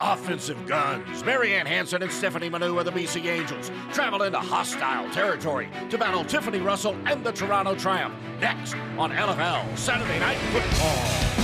Offensive guns. Marianne Hansen and Stephanie Manu of the BC Angels travel into hostile territory to battle Tiffany Russell and the Toronto Triumph next on LFL Saturday Night Football.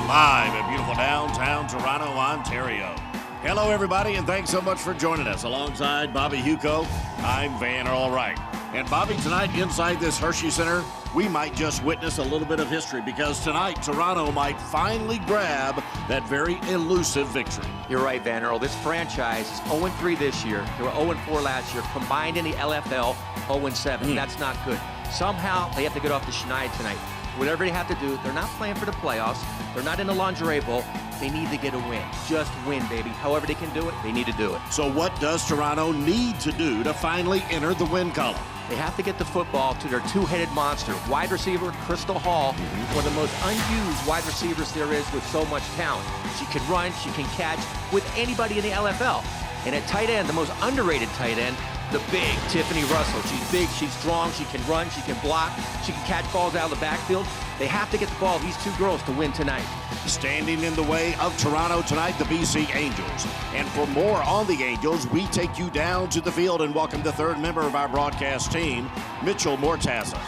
Live at beautiful downtown Toronto, Ontario. Hello, everybody, and thanks so much for joining us. Alongside Bobby Huco, I'm Van Earl Wright. And Bobby, tonight inside this Hershey Center, we might just witness a little bit of history because tonight Toronto might finally grab that very elusive victory. You're right, Van Earl. This franchise is 0-3 this year. They were 0-4 last year. Combined in the LFL, 0-7. That's not good. Somehow they have to get off the schneid tonight. Whatever they have to do, they're not playing for the playoffs. They're not in the lingerie bowl. They need to get a win. Just win, baby. However they can do it, they need to do it. So what does Toronto need to do to finally enter the win column? They have to get the football to their two-headed monster. Wide receiver, Crystal Hall, one of the most unused wide receivers there is with so much talent. She can run, she can catch with anybody in the LFL. And at tight end, the most underrated tight end, the big Tiffany Russell. She's big, she's strong, she can run, she can block, she can catch balls out of the backfield. They have to get the ball, these two girls, to win tonight. Standing in the way of Toronto tonight, the BC Angels. And for more on the Angels, we take you down to the field and welcome the third member of our broadcast team, Mitchell Mortaza.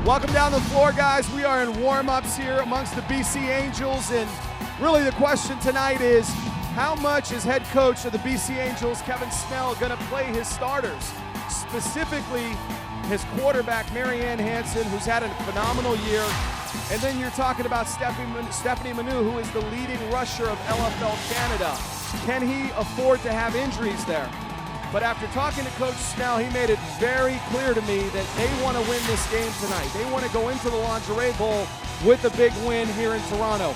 Welcome down the floor, guys. We are in warm-ups here amongst the BC Angels, and really the question tonight is, how much is head coach of the BC Angels, Kevin Snell, going to play his starters? Specifically, his quarterback, Marianne Hansen, who's had a phenomenal year. And then you're talking about Stephanie Manu, who is the leading rusher of LFL Canada. Can he afford to have injuries there? But after talking to Coach Snell, he made it very clear to me that they want to win this game tonight. They want to go into the Lingerie Bowl with a big win here in Toronto.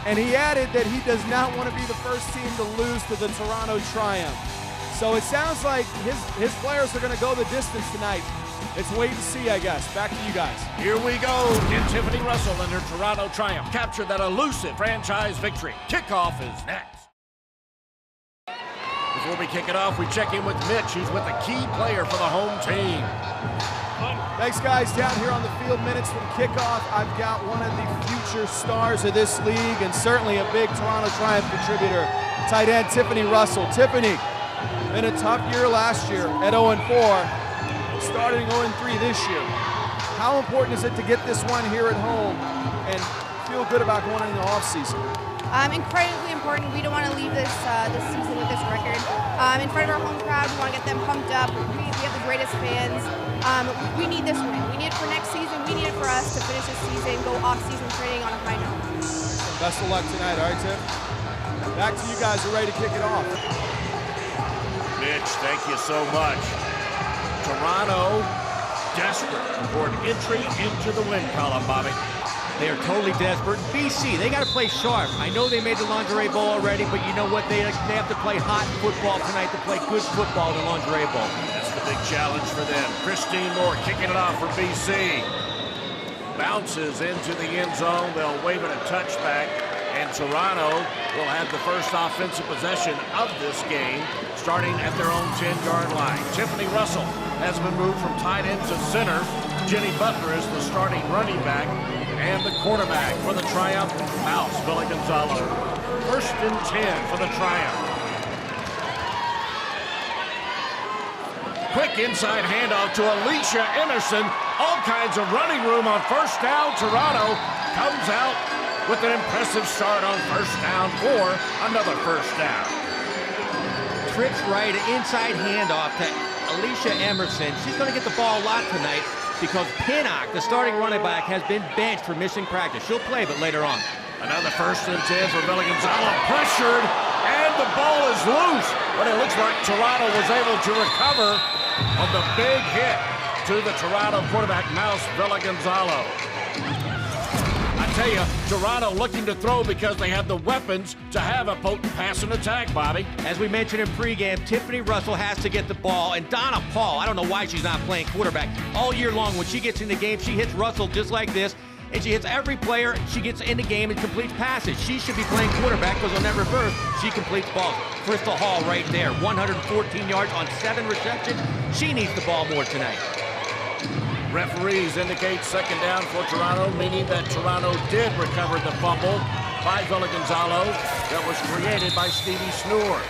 And he added that he does not want to be the first team to lose to the Toronto Triumph. So it sounds like his players are going to go the distance tonight. It's wait and see, I guess. Back to you guys. Here we go. Can Tiffany Russell and her Toronto Triumph capture that elusive franchise victory? Kickoff is next. Before we kick it off, we check in with Mitch, who's with the key player for the home team. Thanks, guys. Down here on the field minutes from kickoff, I've got one of the future stars of this league and certainly a big Toronto Triumph contributor, tight end Tiffany Russell. Tiffany, in a tough year last year at 0-4, starting 0-3 this year. How important is it to get this one here at home and feel good about going into the offseason? Incredibly important. We don't want to leave this season with this record. In front of our home crowd, we want to get them pumped up. We have the greatest fans. We need this win. We need it for next season. We need it for us to finish this season, go off-season training on a high note. Best of luck tonight, all right, Tim? Back to you guys. We're ready to kick it off. Mitch, thank you so much. Toronto desperate for an entry into the win column, Bobby. They are totally desperate. BC, they got to play sharp. I know they made the Lingerie Bowl already, but you know what? They have to play hot football tonight to play good football in the Lingerie Bowl. That's the big challenge for them. Christine Moore kicking it off for BC. Bounces into the end zone. They'll wave it a touchback, and Toronto will have the first offensive possession of this game, starting at their own 10-yard line. Tiffany Russell has been moved from tight end to center. Jenny Butler is the starting running back. And the quarterback for the Triumph, Mouse Billy Gonzalo. 1st and 10 for the Triumph. Quick inside handoff to Alicia Emerson. All kinds of running room on 1st down. Toronto comes out with an impressive start on first down for another first down. Trips right, an inside handoff to Alicia Emerson. She's going to get the ball a lot tonight because Pinnock, the starting running back, has been benched for missing practice. She'll play, but later on. Another 1st and 10 for Villa Gonzalo. Pressured, and the ball is loose. But it looks like Toronto was able to recover on the big hit to the Toronto quarterback, Mouse Villa Gonzalo. I tell you, Toronto looking to throw because they have the weapons to have a potent passing attack, Bobby. As we mentioned in pregame, Tiffany Russell has to get the ball, and Donna Paul, I don't know why she's not playing quarterback. All year long, when she gets in the game, she hits Russell just like this, and she hits every player. She gets in the game and completes passes. She should be playing quarterback because on that reverse, she completes balls. Crystal Hall right there, 114 yards on 7 receptions. She needs the ball more tonight. Referees indicate 2nd down for Toronto, meaning that Toronto did recover the fumble by Villa Gonzalo that was created by Stevie Snoor.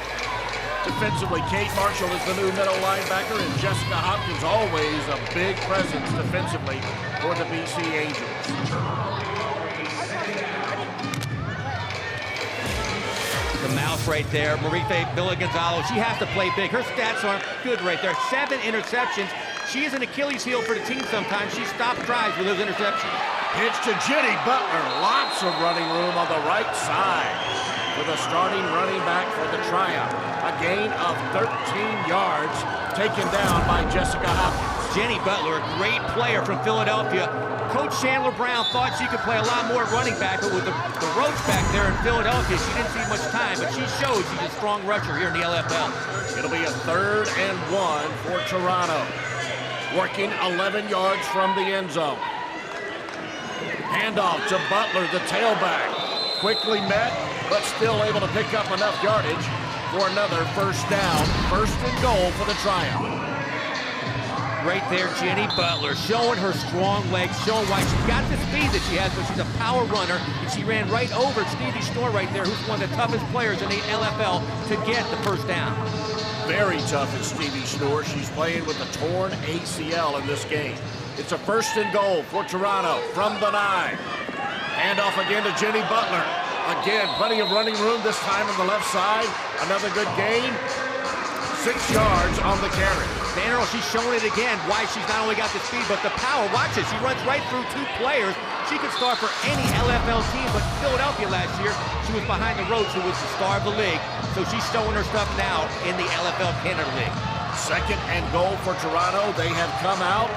Defensively, Kate Marshall is the new middle linebacker, and Jessica Hopkins always a big presence defensively for the BC Angels. The mouse right there, Marife Villa Gonzalo, she has to play big. Her stats aren't good right there. 7 interceptions. She is an Achilles heel for the team sometimes. She stops drives with those interceptions. Pitch to Jenny Butler. Lots of running room on the right side for the starting running back for the Triumph. A gain of 13 yards taken down by Jessica Hopkins. Jenny Butler, a great player from Philadelphia. Coach Chandler Brown thought she could play a lot more running back, but with the Roach back there in Philadelphia, she didn't see much time, but she showed she's a strong rusher here in the LFL. It'll be a 3rd and 1 for Toronto. Working 11 yards from the end zone. Handoff to Butler, the tailback. Quickly met, but still able to pick up enough yardage for another first down. 1st and goal for the Triumph. Right there, Jenny Butler, showing her strong legs, showing why she's got the speed that she has, but she's a power runner, and she ran right over Stevie Snoor right there, who's one of the toughest players in the LFL to get the first down. Very tough is Stevie Snoor. She's playing with a torn ACL in this game. It's a 1st and goal for Toronto from the 9. Handoff again to Jenny Butler. Again, plenty of running room this time on the left side. Another good gain. 6 yards on the carry. Vanderl, she's showing it again, why she's not only got the speed, but the power. Watch it, she runs right through 2 players. She could start for any LFL team, but Philadelphia last year, she was behind the Roach, who was the star of the league. So she's showing her stuff now in the LFL Canada League. 2nd and goal for Toronto. They have come out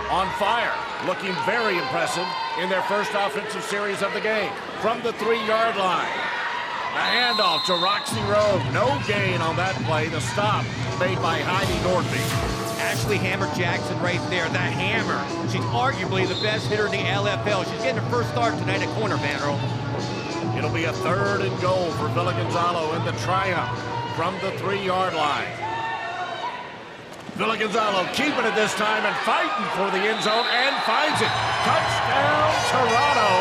on fire, looking very impressive in their first offensive series of the game. From the 3-yard line. The handoff to Roxy Rowe. No gain on that play. The stop made by Heidi Nordby. Ashley Hammer Jackson right there, the hammer. She's arguably the best hitter in the LFL. She's getting her first start tonight at corner, Vanderl. It'll be a 3rd and goal for Villa Gonzalo in the Triumph from the 3-yard line. Villa Gonzalo keeping it this time and fighting for the end zone and finds it. Touchdown, Toronto,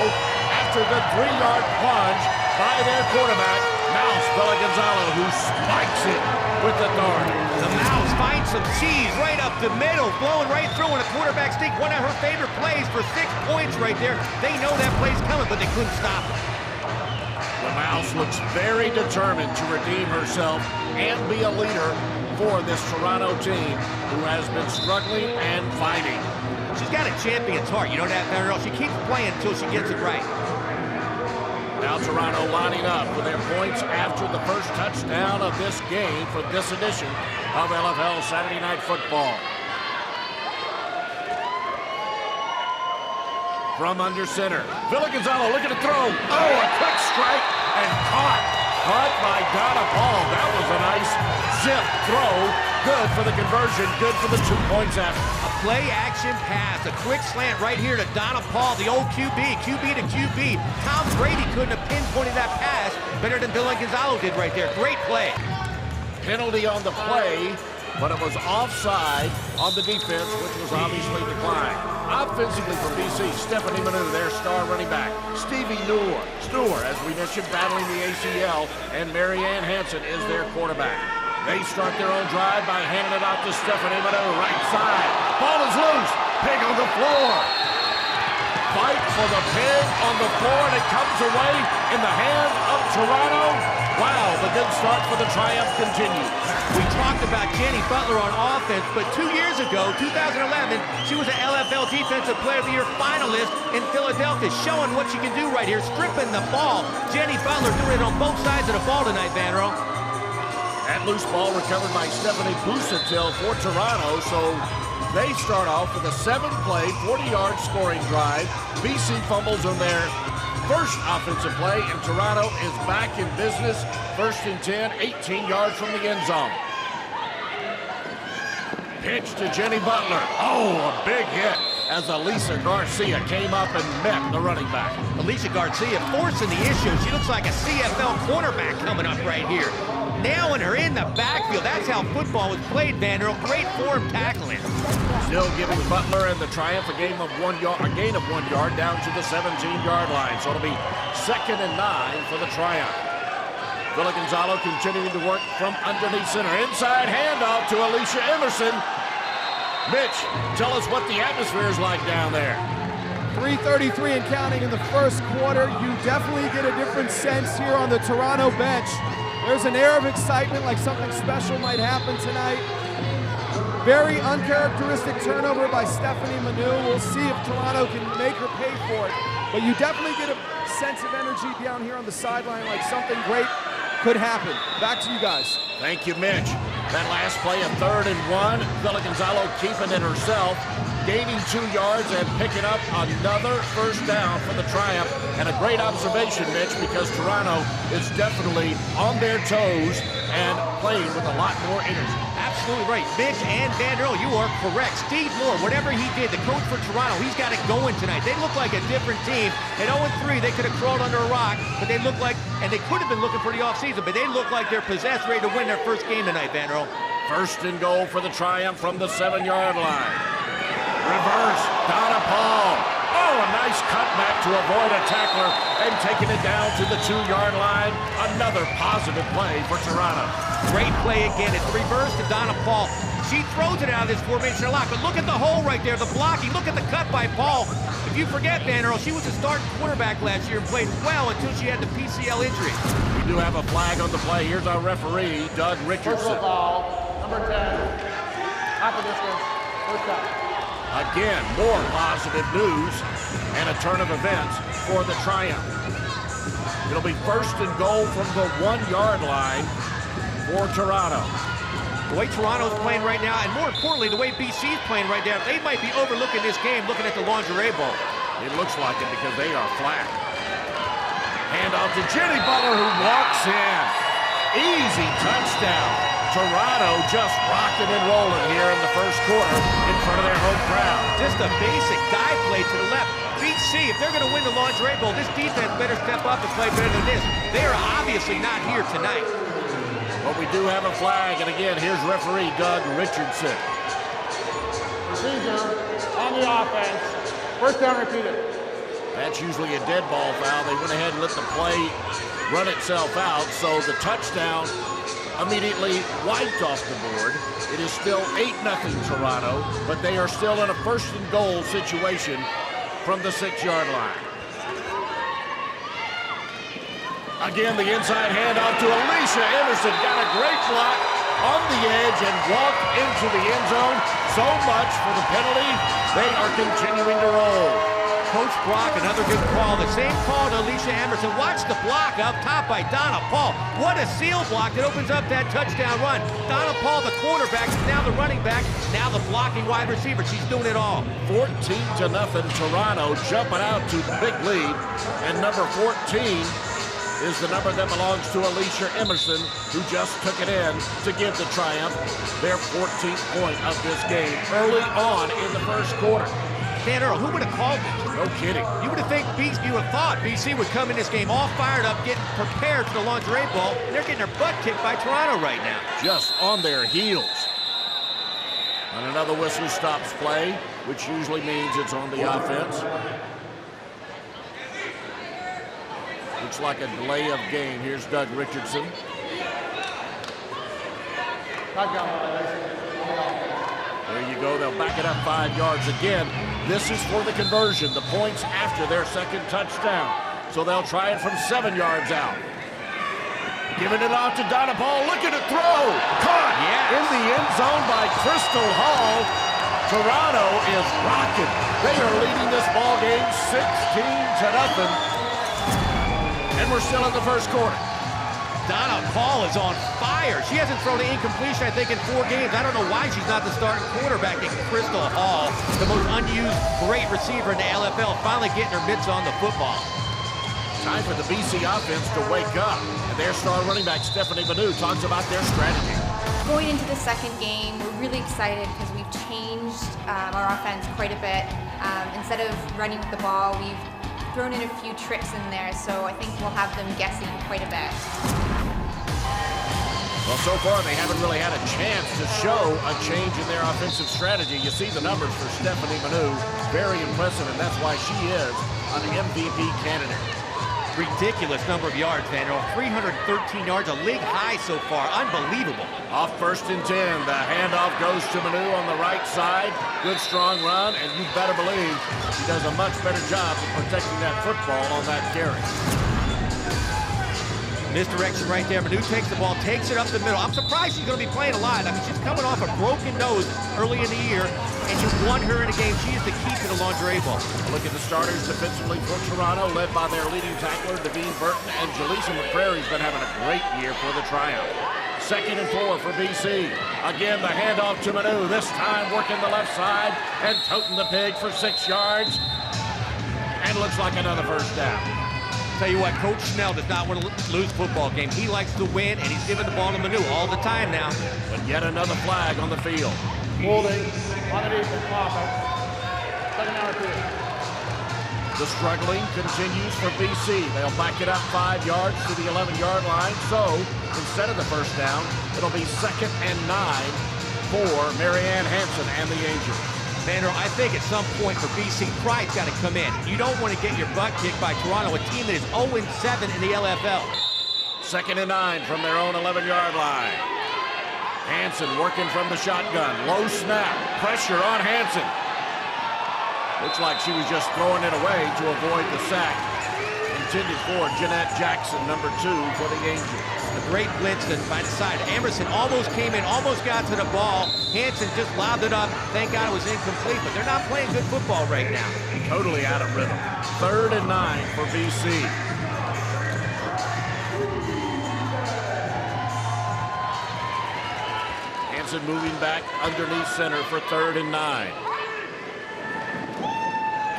after the 3-yard plunge by their quarterback, Mouse Villa Gonzalo, who spikes it with authority. The Mouse finds some cheese right up the middle, blowing right through on a quarterback sneak. One of her favorite plays for 6 points right there. They know that play's coming, but they couldn't stop it. The Mouse looks very determined to redeem herself and be a leader for this Toronto team who has been struggling and fighting. She's got a champion's heart, you know that, Vanderl? She keeps playing until she gets it right. Now Toronto lining up for their points after the first touchdown of this game for this edition of LFL Saturday Night Football. From under center, Villa Gonzalo looking to throw. Oh, a quick strike and caught by Donna Paul. That was a nice zip throw. Good for the conversion, good for the 2 points after. Play-action pass, a quick slant right here to Donna Paul, the old QB to QB. Tom Brady couldn't have pinpointed that pass better than Villa Gonzalo did right there. Great play. Penalty on the play, but it was offside on the defense, which was obviously declined. Offensively for BC, Stephanie Manu, their star running back. Stevie Snoor, as we mentioned, battling the ACL, and Marianne Hansen is their quarterback. They start their own drive by handing it out to Stephanie Manu, right side. Ball is loose. Pig on the floor. fight for the pin on the floor, and it comes away in the hands of Toronto. Wow, the good start for the Triumph continues. We talked about Jenny Butler on offense, but 2 years ago, 2011, she was an LFL Defensive Player of the Year finalist in Philadelphia, showing what she can do right here, stripping the ball. Jenny Butler doing it on both sides of the ball tonight, Vanderl. That loose ball recovered by Stephanie Busatil for Toronto, so they start off with a 7-play, 40-yard scoring drive. BC fumbles on their first offensive play, and Toronto is back in business. 1st and 10, 18 yards from the end zone. Pitch to Jenny Butler. Oh, a big hit as Alicia Garcia came up and met the running back. Alicia Garcia forcing the issue. She looks like a CFL cornerback coming up right here. Nailing her in the backfield. That's how football was played, Vanderl. Great form tackling. Still giving Butler and the Triumph a gain of 1 yard down to the 17-yard line. So it'll be 2nd and 9 for the Triumph. Villa Gonzalo continuing to work from underneath center. Inside handoff to Alicia Emerson. Mitch, tell us what the atmosphere is like down there. 3:33 and counting in the first quarter. You definitely get a different sense here on the Toronto bench. There's an air of excitement, like something special might happen tonight. Very uncharacteristic turnover by Stephanie Manu. We'll see if Toronto can make her pay for it. But you definitely get a sense of energy down here on the sideline, like something great could happen. Back to you guys. Thank you, Mitch. That last play, a 3rd and 1. Villa Gonzalo keeping it herself, gaining 2 yards and picking up another first down for the Triumph. And a great observation, Mitch, because Toronto is definitely on their toes and playing with a lot more energy. Absolutely right. Mitch and Vanderl, you are correct. Steve Moore, whatever he did, the coach for Toronto, he's got it going tonight. They look like a different team. At 0-3, they could have crawled under a rock, but they look like, and they could have been looking for the offseason, but they look like they're possessed, ready to win their first game tonight, Vanderl. 1st and goal for the Triumph from the 7-yard line. Reverse, Donna Paul. Oh, a nice cutback to avoid a tackler and taking it down to the 2-yard line. Another positive play for Toronto. Great play again. It's reversed to Donna Paul. She throws it out of this formation a lot, but look at the hole right there, the blocking. Look at the cut by Paul. If you forget, Vanderl, she was a starting quarterback last year and played well until she had the PCL injury. We do have a flag on the play. Here's our referee, Doug Richardson. Foul, number 10, half a distance, first down. Again, more positive news and a turn of events for the Triumph. It'll be 1st and goal from the 1-yard line for Toronto. The way Toronto's playing right now, and more importantly, the way BC's playing right now, they might be overlooking this game looking at the Lingerie Bowl. It looks like it because they are flat. Handoff to Jenny Butler, who walks in. Easy touchdown. Toronto just rocking and rolling here in the first quarter in front of their home crowd. Just a basic dive play to the left. BC, if they're going to win the Lingerie Bowl, this defense better step up and play better than this. They are obviously not here tonight. But we do have a flag, and again, here's referee Doug Richardson. Procedure on the offense. First down repeated. That's usually a dead ball foul. They went ahead and let the play run itself out, so the touchdown immediately wiped off the board. It is still 8-0 Toronto, but they are still in a 1st and goal situation from the 6-yard line. Again, the inside handoff to Alicia Emerson. Got a great block on the edge and walked into the end zone. So much for the penalty. They are continuing to roll. Coach Brock, another good call. The same call to Alicia Emerson. Watch the block up top by Donna Paul. What a seal block that opens up that touchdown run. Donna Paul, the quarterback, now the running back, now the blocking wide receiver. She's doing it all. 14-0 Toronto jumping out to the big lead. And number 14 is the number that belongs to Alicia Emerson, who just took it in to give the Triumph their 14th point of this game early on in the first quarter. Vanderl, who would have called this? No kidding. You would have thought BC would come in this game all fired up, getting prepared for the Lingerie Bowl, and they're getting their butt kicked by Toronto right now. Just on their heels. And another whistle stops play, which usually means it's on the offense. Looks like a delay of game. Here's Doug Richardson. There you go. They'll back it up 5 yards again. This is for the conversion, the points after their second touchdown. So they'll try it from 7 yards out. Giving it off to Donna Paul, looking to throw. Caught in the end zone by Crystal Hall. Toronto is rocking. They are leading this ball game 16-0. And we're still in the first quarter. Donna Paul is on fire. She hasn't thrown an incompletion, I think, in 4 games. I don't know why she's not the starting quarterback. And Crystal Hall, the most unused great receiver in the LFL, finally getting her mitts on the football. Time for the BC offense to wake up. And their star running back, Stephanie Manu, talks about their strategy. Going into the second game, we're really excited because we've changed our offense quite a bit. Instead of running with the ball, we've thrown in a few tricks in there, so I think we'll have them guessing quite a bit. Well, so far they haven't really had a chance to show a change in their offensive strategy. You see the numbers for Stephanie Manu, very impressive, and that's why she is an MVP candidate. Ridiculous number of yards, Vander. 313 yards, a league high so far. Unbelievable. Off 1st and 10, the handoff goes to Manu on the right side. Good strong run, and you better believe she does a much better job of protecting that football on that carry. Misdirection right there. Manu takes the ball, takes it up the middle. I'm surprised she's going to be playing a lot. I mean, she's coming off a broken nose early in the year, and you won her in a game. She is the key to the lingerie ball. Look at the starters defensively for Toronto, led by their leading tackler, Devine Burton, and Jaleesa McCrary's been having a great year for the Triumph. 2nd and 4 for BC. Again, the handoff to Manu, this time working the left side and toting the pig for 6 yards. And looks like another first down. Tell you what, Coach Snell does not want to lose football game. He likes to win, and he's giving the ball to Manu all the time now. But yet another flag on the field. Holding underneath the offense. Second down or 2. The struggling continues for BC. They'll back it up 5 yards to the 11-yard line. So instead of the first down, it'll be 2nd and 9 for Marianne Hansen and the Angels. Vander, I think at some point for BC, pride's got to come in. You don't want to get your butt kicked by Toronto, a team that is 0-7 in the LFL. 2nd and 9 from their own 11-yard line. Hansen working from the shotgun. Low snap. Pressure on Hansen. Looks like she was just throwing it away to avoid the sack. Intended for Jeanette Jackson, number 2 for the Angels. A great blitz by the side. Emerson almost came in, almost got to the ball. Hansen just lobbed it up. Thank God it was incomplete, but they're not playing good football right now. Totally out of rhythm. 3rd and 9 for BC. Hansen moving back underneath center for 3rd and 9.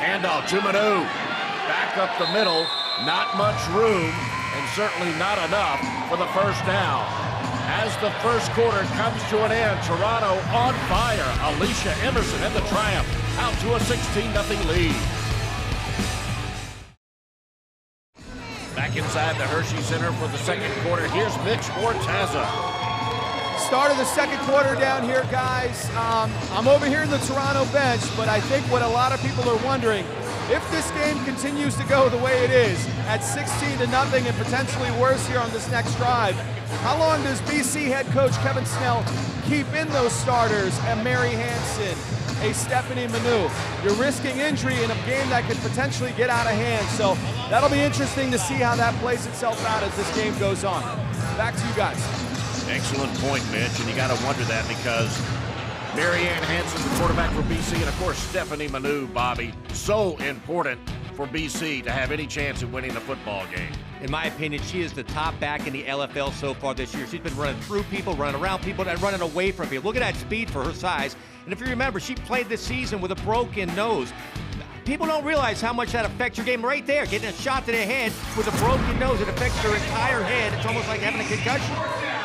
Handoff to Manu. Back up the middle. Not much room, and certainly not enough for the first down. As the first quarter comes to an end, Toronto on fire. Alicia Emerson and the Triumph out to a 16-0 lead. Back inside the Hershey Center for the second quarter, here's Mitch Mortaza. Start of the second quarter down here, guys. I'm over here in the Toronto bench, but I think what a lot of people are wondering, if this game continues to go the way it is, at 16-0 and potentially worse here on this next drive, how long does BC head coach Kevin Snell keep in those starters, a Mary Hansen, a Stephanie Manu? You're risking injury in a game that could potentially get out of hand, so that'll be interesting to see how that plays itself out as this game goes on. Back to you guys. Excellent point, Mitch, and you got to wonder that because Marianne Hansen, the quarterback for BC, and of course Stephanie Manu, Bobby, so important for BC to have any chance at winning a football game. In my opinion, she is the top back in the LFL so far this year. She's been running through people, running around people, and running away from people. Look at that speed for her size. And if you remember, she played this season with a broken nose. People don't realize how much that affects your game right there. Getting a shot to the head with a broken nose, it affects her entire head. It's almost like having a concussion.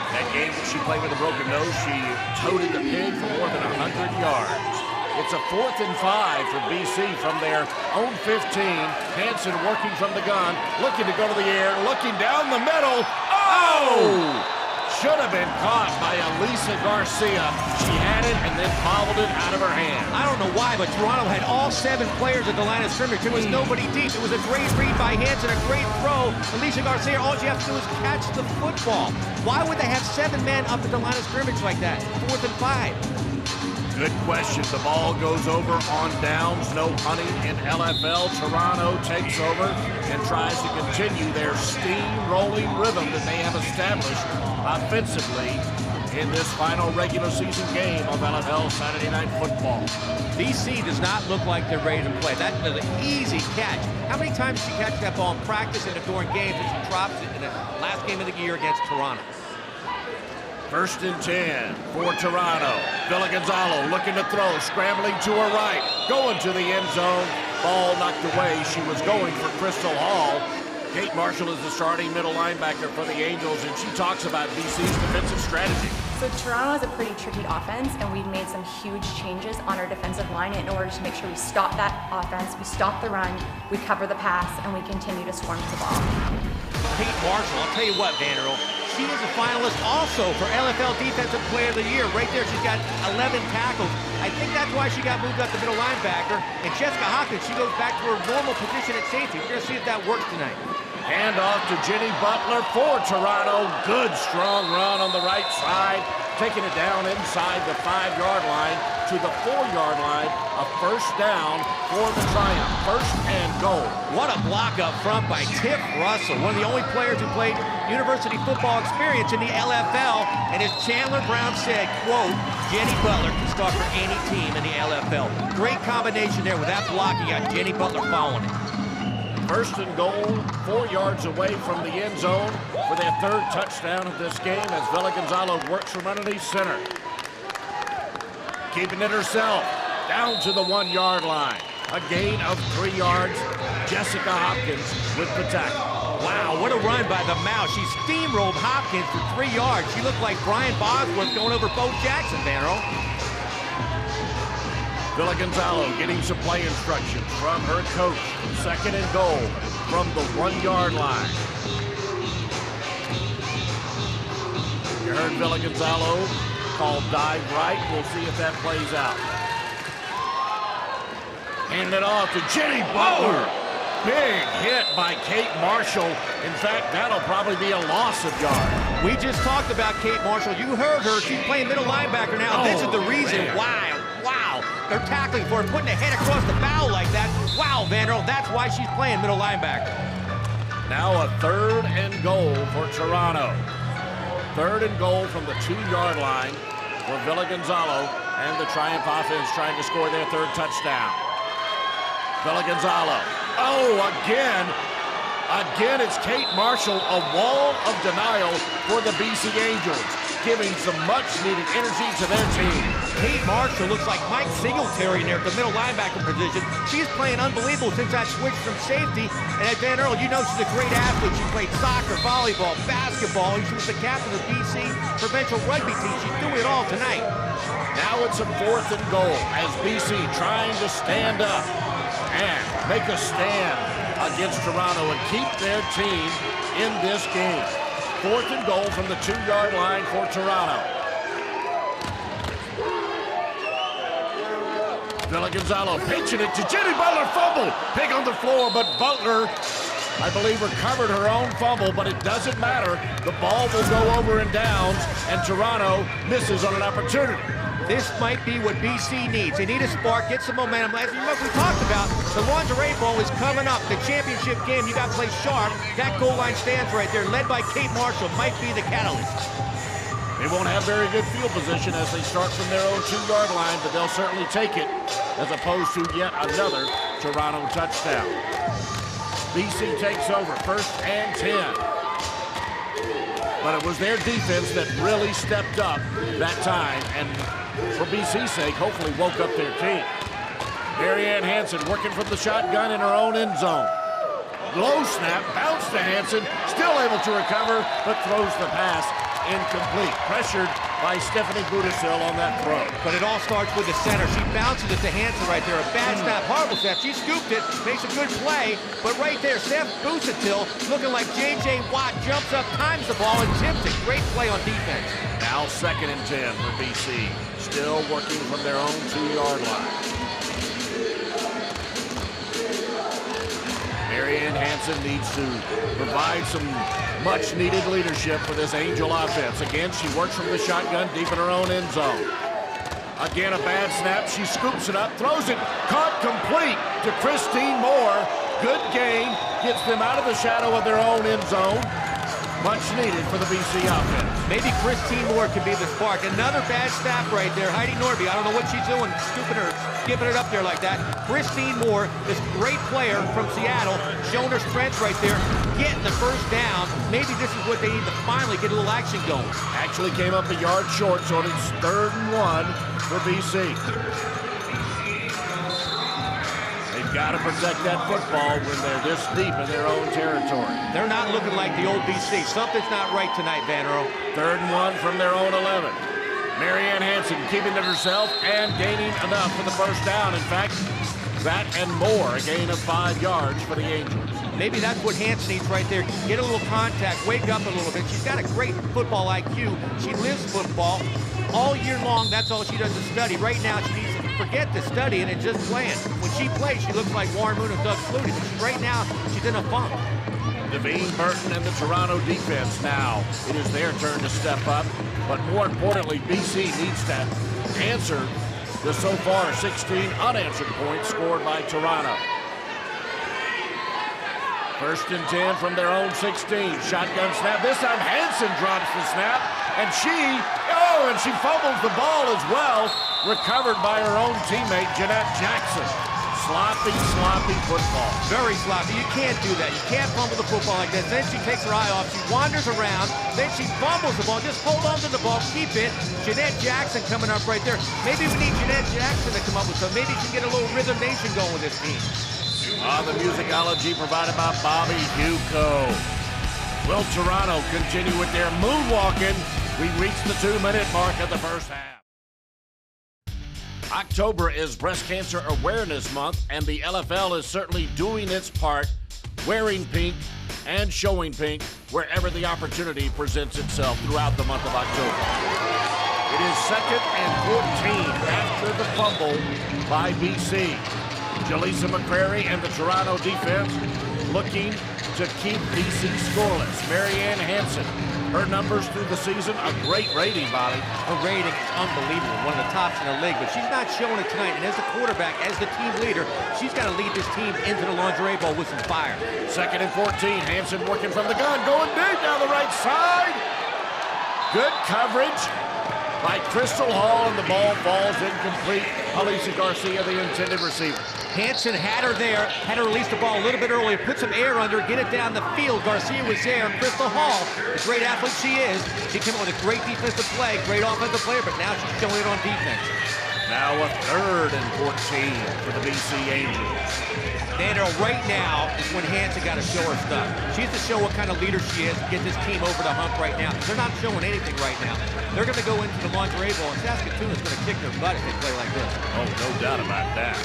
That game that she played with a broken nose, she toted the pig for more than 100 yards. It's a 4th and 5 for BC from their own 15. Hansen working from the gun, looking to go to the air, looking down the middle. Oh! Should have been caught by Elisa Garcia. She had it and then fouled it out of her hand. I don't know why, but Toronto had all 7 players at the line of scrimmage. There was nobody deep. It was a great read by Hansen, a great throw. Elisa Garcia, all she has to do is catch the football. Why would they have 7 men up at the line of scrimmage like that? 4th and 5. Good question. The ball goes over on downs. No punting in LFL. Toronto takes over and tries to continue their steamrolling rhythm that they have established offensively in this final regular season game of LFL Saturday Night Football. BC does not look like they're ready to play. That is an easy catch. How many times did she catch that ball in practice and during games, and she drops it in the last game of the year against Toronto? 1st and 10 for Toronto. Villa Gonzalo looking to throw, scrambling to her right, going to the end zone. Ball knocked away. She was going for Crystal Hall. Kate Marshall is the starting middle linebacker for the Angels, and she talks about BC's defensive strategy. So Toronto has a pretty tricky offense, and we've made some huge changes on our defensive line in order to make sure we stop that offense, we stop the run, we cover the pass, and we continue to swarm to the ball. Kate Marshall, I'll tell you what, Vanderbilt, she is a finalist also for LFL Defensive Player of the Year. Right there, she's got 11 tackles. I think that's why she got moved up to middle linebacker. And Jessica Hopkins, she goes back to her normal position at safety. We're going to see if that works tonight. Hand off to Jenny Butler for Toronto. Good, strong run on the right side. Taking it down inside the 5-yard line to the 4-yard line. A first down for the Triumph. 1st and goal. What a block up front by Tiff Russell, one of the only players who played university football experience in the LFL. And as Chandler Brown said, quote, Jenny Butler can start for any team in the LFL. Great combination there with that block. You got Jenny Butler following it. 1st and goal, 4 yards away from the end zone for their 3rd touchdown of this game as Villa Gonzalo works from underneath center. Keeping it herself, down to the 1-yard line. A gain of 3 yards. Jessica Hopkins with the tackle. Wow, what a run by the Mouse. She steamrolled Hopkins for 3 yards. She looked like Brian Bosworth going over Bo Jackson, Vanero. Villa Gonzalo getting some play instructions from her coach. 2nd and goal from the 1-yard line. You heard Villa Gonzalo called dive right. We'll see if that plays out. Hand it off to Jenny Butler. Big hit by Kate Marshall. In fact, that'll probably be a loss of yards. We just talked about Kate Marshall. You heard her. She's playing middle linebacker now. This is the reason why. Wow. They're tackling for her, putting a head across the bow like that. Wow, Vanderbilt, that's why she's playing middle linebacker. Now a 3rd and goal for Toronto. 3rd and goal from the 2-yard line for Villa Gonzalo and the Triumph offense trying to score their 3rd touchdown. Villa Gonzalo. Oh, again it's Kate Marshall, a wall of denial for the BC Angels, giving some much-needed energy to their team. Kate Marshall looks like Mike Singletary in there at the middle linebacker position. She's playing unbelievable since that switch from safety. And at Van Earl, you know she's a great athlete. She played soccer, volleyball, basketball, and she was the captain of the BC provincial rugby team. She's doing it all tonight. Now it's a 4th and goal as BC trying to stand up and make a stand against Toronto and keep their team in this game. 4th and goal from the 2-yard line for Toronto. Villa Gonzalo pitching it to Jenny Butler, fumble. Pig on the floor, but Butler, I believe, recovered her own fumble, but it doesn't matter. The ball will go over in downs, and Toronto misses on an opportunity. This might be what BC needs. They need a spark, get some momentum. As we talked about, the lingerie bowl is coming up. The championship game, you got to play sharp. That goal line stands right there, led by Kate Marshall, might be the catalyst. They won't have very good field position as they start from their own 2-yard line, but they'll certainly take it as opposed to yet another Toronto touchdown. BC takes over, 1st and 10. But it was their defense that really stepped up that time, and for BC's sake, hopefully woke up their team. Marianne Hansen working from the shotgun in her own end zone. Low snap, bounce to Hansen, still able to recover, but throws the pass incomplete. Pressured by Stephanie Budasil on that throw. But it all starts with the center. She bounces it to Hansen right there. A bad snap, horrible snap. She scooped it, makes a good play, but right there, Steph Budasil, looking like J.J. Watt, jumps up, times the ball, and tips it. Great play on defense. Now 2nd and 10 for BC. Still working from their own 2-yard line. Marianne Hansen needs to provide some much-needed leadership for this Angel offense. Again, she works from the shotgun deep in her own end zone. Again, a bad snap. She scoops it up, throws it, caught complete to Christine Moore. Good gain, gets them out of the shadow of their own end zone. Much needed for the BC offense. Maybe Christine Moore could be the spark. Another bad snap right there. Heidi Norby, I don't know what she's doing, scooping her, skipping it up there like that. Christine Moore, this great player from Seattle, showing her strength right there, getting the first down. Maybe this is what they need to finally get a little action going. Actually came up a yard short, so it's 3rd and 1 for BC. They've got to protect that football when they're this deep in their own territory. They're not looking like the old BC. Something's not right tonight, Vanero. 3rd and 1 from their own 11. Marianne Hanson keeping it herself and gaining enough for the first down. In fact, that and more, a gain of 5 yards for the Angels. Maybe that's what Hanson needs right there. Get a little contact, wake up a little bit. She's got a great football IQ. She lives football all year long. That's all she does is study. Right now, she needs to forget the studying and just playing. When she plays, she looks like Warren Moon and Doug Flutie. But right now, she's in a funk. Devine Burton and the Toronto defense now. It is their turn to step up. But more importantly, BC needs to answer the so far 16 unanswered points scored by Toronto. 1st and 10 from their own 16. Shotgun snap. This time Hanson drops the snap. And she fumbles the ball as well. Recovered by her own teammate, Jeanette Jackson. Sloppy football. Very sloppy. You can't do that. You can't fumble the football like that. Then she takes her eye off. She wanders around. Then she fumbles the ball. Just hold on to the ball. Keep it. Jeanette Jackson coming up right there. Maybe we need Jeanette Jackson to come up with some. Maybe she can get a little Rhythm Nation going with this team. The musicology provided by Bobby Huco. Will Toronto continue with their moonwalking? We reached the 2-minute mark of the first half. October is Breast Cancer Awareness Month, and the LFL is certainly doing its part, wearing pink and showing pink wherever the opportunity presents itself throughout the month of October. It is 2nd and 14 after the fumble by BC. Jaleesa McCrary and the Toronto defense looking to keep BC scoreless. Marianne Hanson, her numbers through the season, a great rating, Bobby. Her rating is unbelievable, one of the tops in the league, but she's not showing it tonight. And as a quarterback, as the team leader, she's got to lead this team into the lingerie bowl with some fire. 2nd and 14, Hanson working from the gun, going deep down the right side. Good coverage by Crystal Hall, and the ball falls incomplete. Alicia Garcia, the intended receiver. Hanson had her there, had her release the ball a little bit earlier, put some air under, get it down the field. Garcia was there. Crystal Hall, the great athlete she is, she came up with a great defensive play, great offensive player, but now she's showing it on defense. Now a 3rd and 14 for the BC Angels. Vanero, right now is when Hanson got to show her stuff. She has to show what kind of leader she is to get this team over the hump right now. They're not showing anything right now. They're going to go into the lingerie bowl, and Saskatoon is going to kick their butt if they play like this. Oh, no doubt about that.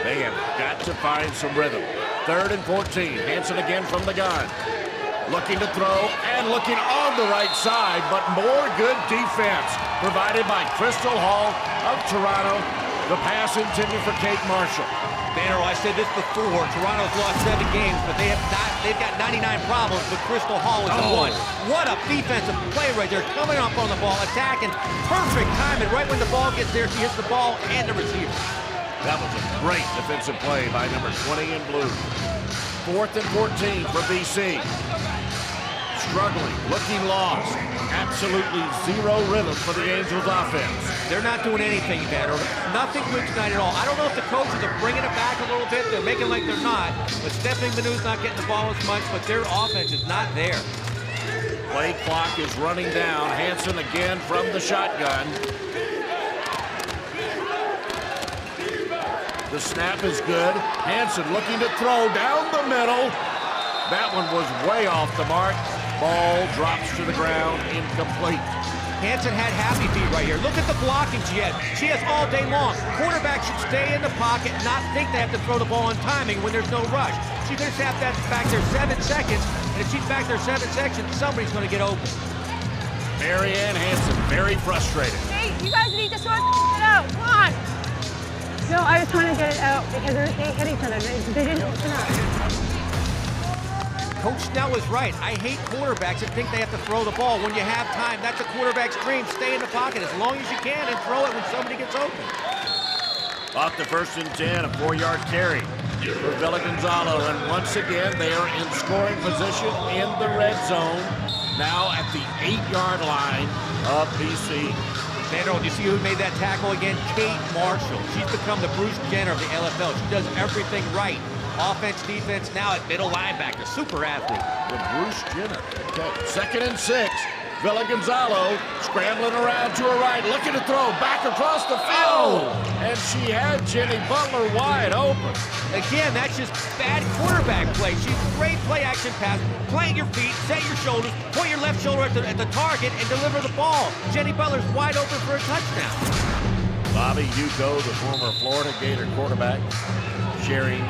They have got to find some rhythm. 3rd and 14. Hanson again from the gun. Looking to throw and looking on the right side, but more good defense provided by Crystal Hall of Toronto. The pass intended for Kate Marshall. Vanero, I said this before. Toronto's lost 7 games, but they've got 99 problems, but Crystal Hall is the one. What a defensive play right there. Coming up on the ball, attacking. Perfect timing. Right when the ball gets there, she hits the ball and the receiver. That was a great defensive play by number 20 in blue. 4th and 14 for BC. Struggling, looking lost. Absolutely zero rhythm for the Angels offense. They're not doing anything better. Nothing good tonight at all. I don't know if the coaches are bringing it back a little bit. They're making like they're not. But Stephanie Manu's not getting the ball as much, but their offense is not there. Play clock is running down. Hanson again from the shotgun. The snap is good. Hanson looking to throw down the middle. That one was way off the mark. Ball drops to the ground, incomplete. Hanson had happy feet right here. Look at the blocking she has. She has all day long. Quarterback should stay in the pocket, not think they have to throw the ball on timing when there's no rush. She just have that back there 7 seconds, and if she's back there 7 seconds, somebody's going to get open. Marianne Hanson, very frustrated. Hey, you guys need to sort it out. Come on. No, I was trying to get it out because they hit each other. They didn't open up. Coach Snell is right. I hate quarterbacks that think they have to throw the ball. When you have time, that's a quarterback's dream. Stay in the pocket as long as you can and throw it when somebody gets open. Off the 1st and 10, a 4-yard carry for Villa Gonzalo. And once again, they are in scoring position in the red zone. Now at the 8-yard line of BC. Sandro, do you see who made that tackle again? Kate Marshall. She's become the Bruce Jenner of the LFL. She does everything right. Offense, defense, now at middle linebacker. Super athlete. The Bruce Jenner. Okay. 2nd and 6. Villa Gonzalo scrambling around to her right, looking to throw back across the field. And she had Jenny Butler wide open. Again, that's just bad quarterback play. She's a great play-action pass. Plant your feet, set your shoulders, point your left shoulder at the target, and deliver the ball. Jenny Butler's wide open for a touchdown. Bobby Yuko, the former Florida Gator quarterback, sharing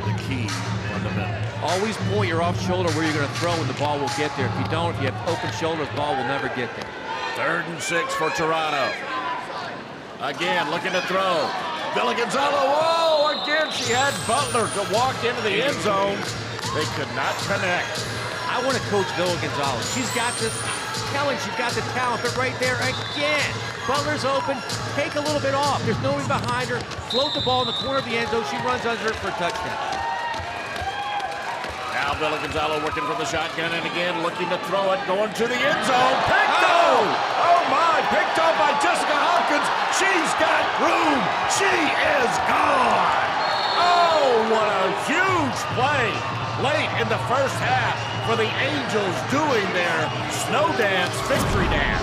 the key fundamental. Always point your off shoulder where you're going to throw and the ball will get there. If you don't, if you have open shoulders, the ball will never get there. 3rd and 6 for Toronto. Again, looking to throw. Villa Gonzalo, whoa, again, she had Butler to walk into the end zone. They could not connect. I want to coach Villa Gonzalo. She's got this talent, she's got the talent, but right there again, Butler's open, take a little bit off. There's nobody behind her. Float the ball in the corner of the end zone. She runs under it for a touchdown. Now Villa Gonzalo working from the shotgun and again looking to throw it, going to the end zone. Picked off! Oh my, picked off by Jessica Hopkins. She's got room. She is gone. Oh, what a huge play late in the first half for the Angels doing their snow dance, victory dance.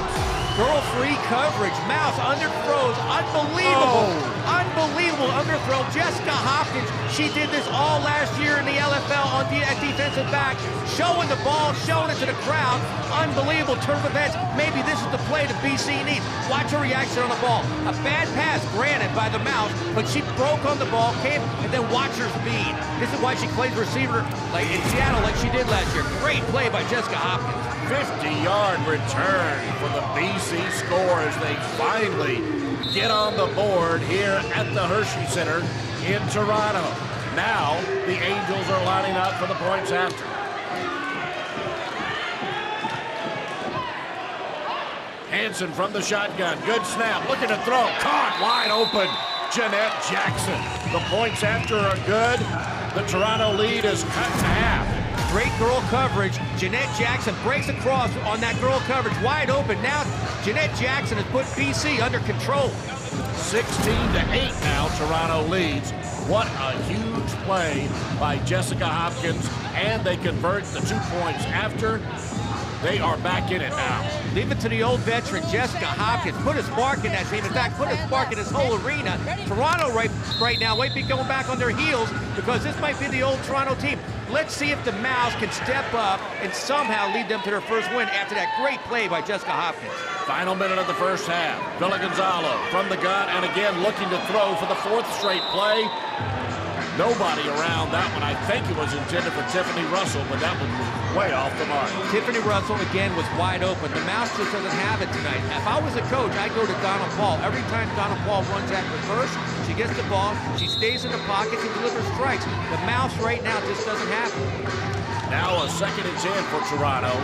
Girl-free coverage. Mouse underthrows. Unbelievable. Unbelievable underthrow. Jessica Hopkins, she did this all last year in the LFL at defensive back. Showing the ball, showing it to the crowd. Unbelievable turn of events. Maybe this is the play that BC needs. Watch her reaction on the ball. A bad pass, granted, by the Mouse, but she broke on the ball, came, and then watch her speed. This is why she plays receiver like in Seattle like she did last year. Great play by Jessica Hopkins. 50-yard return for the BC score as they finally get on the board here at the Hershey Center in Toronto. Now the Angels are lining up for the points after. Hanson from the shotgun, good snap, looking to throw, caught wide open. Jeanette Jackson. The points after are good. The Toronto lead is cut in half. Great girl coverage. Jeanette Jackson breaks across on that girl coverage, wide open. Now Jeanette Jackson has put BC under control. 16-8 now, Toronto leads. What a huge play by Jessica Hopkins, and they convert the 2 points after. They are back in it now. Leave it to the old veteran, Jessica Hopkins. Put a spark in that team. In fact, put a spark in this whole arena. Toronto right now might be going back on their heels because this might be the old Toronto team. Let's see if the Mouse can step up and somehow lead them to their first win after that great play by Jessica Hopkins. Final minute of the first half. Villa Gonzalo from the gun and again looking to throw for the 4th straight play. Nobody around that one. I think it was intended for Tiffany Russell, but that one was way off the mark. Tiffany Russell, again, was wide open. The Mouse just doesn't have it tonight. If I was a coach, I'd go to Donna Paul. Every time Donna Paul runs at reverse, she gets the ball, she stays in the pocket, and delivers strikes. The Mouse right now just doesn't have it. Now a 2nd and 10 for Toronto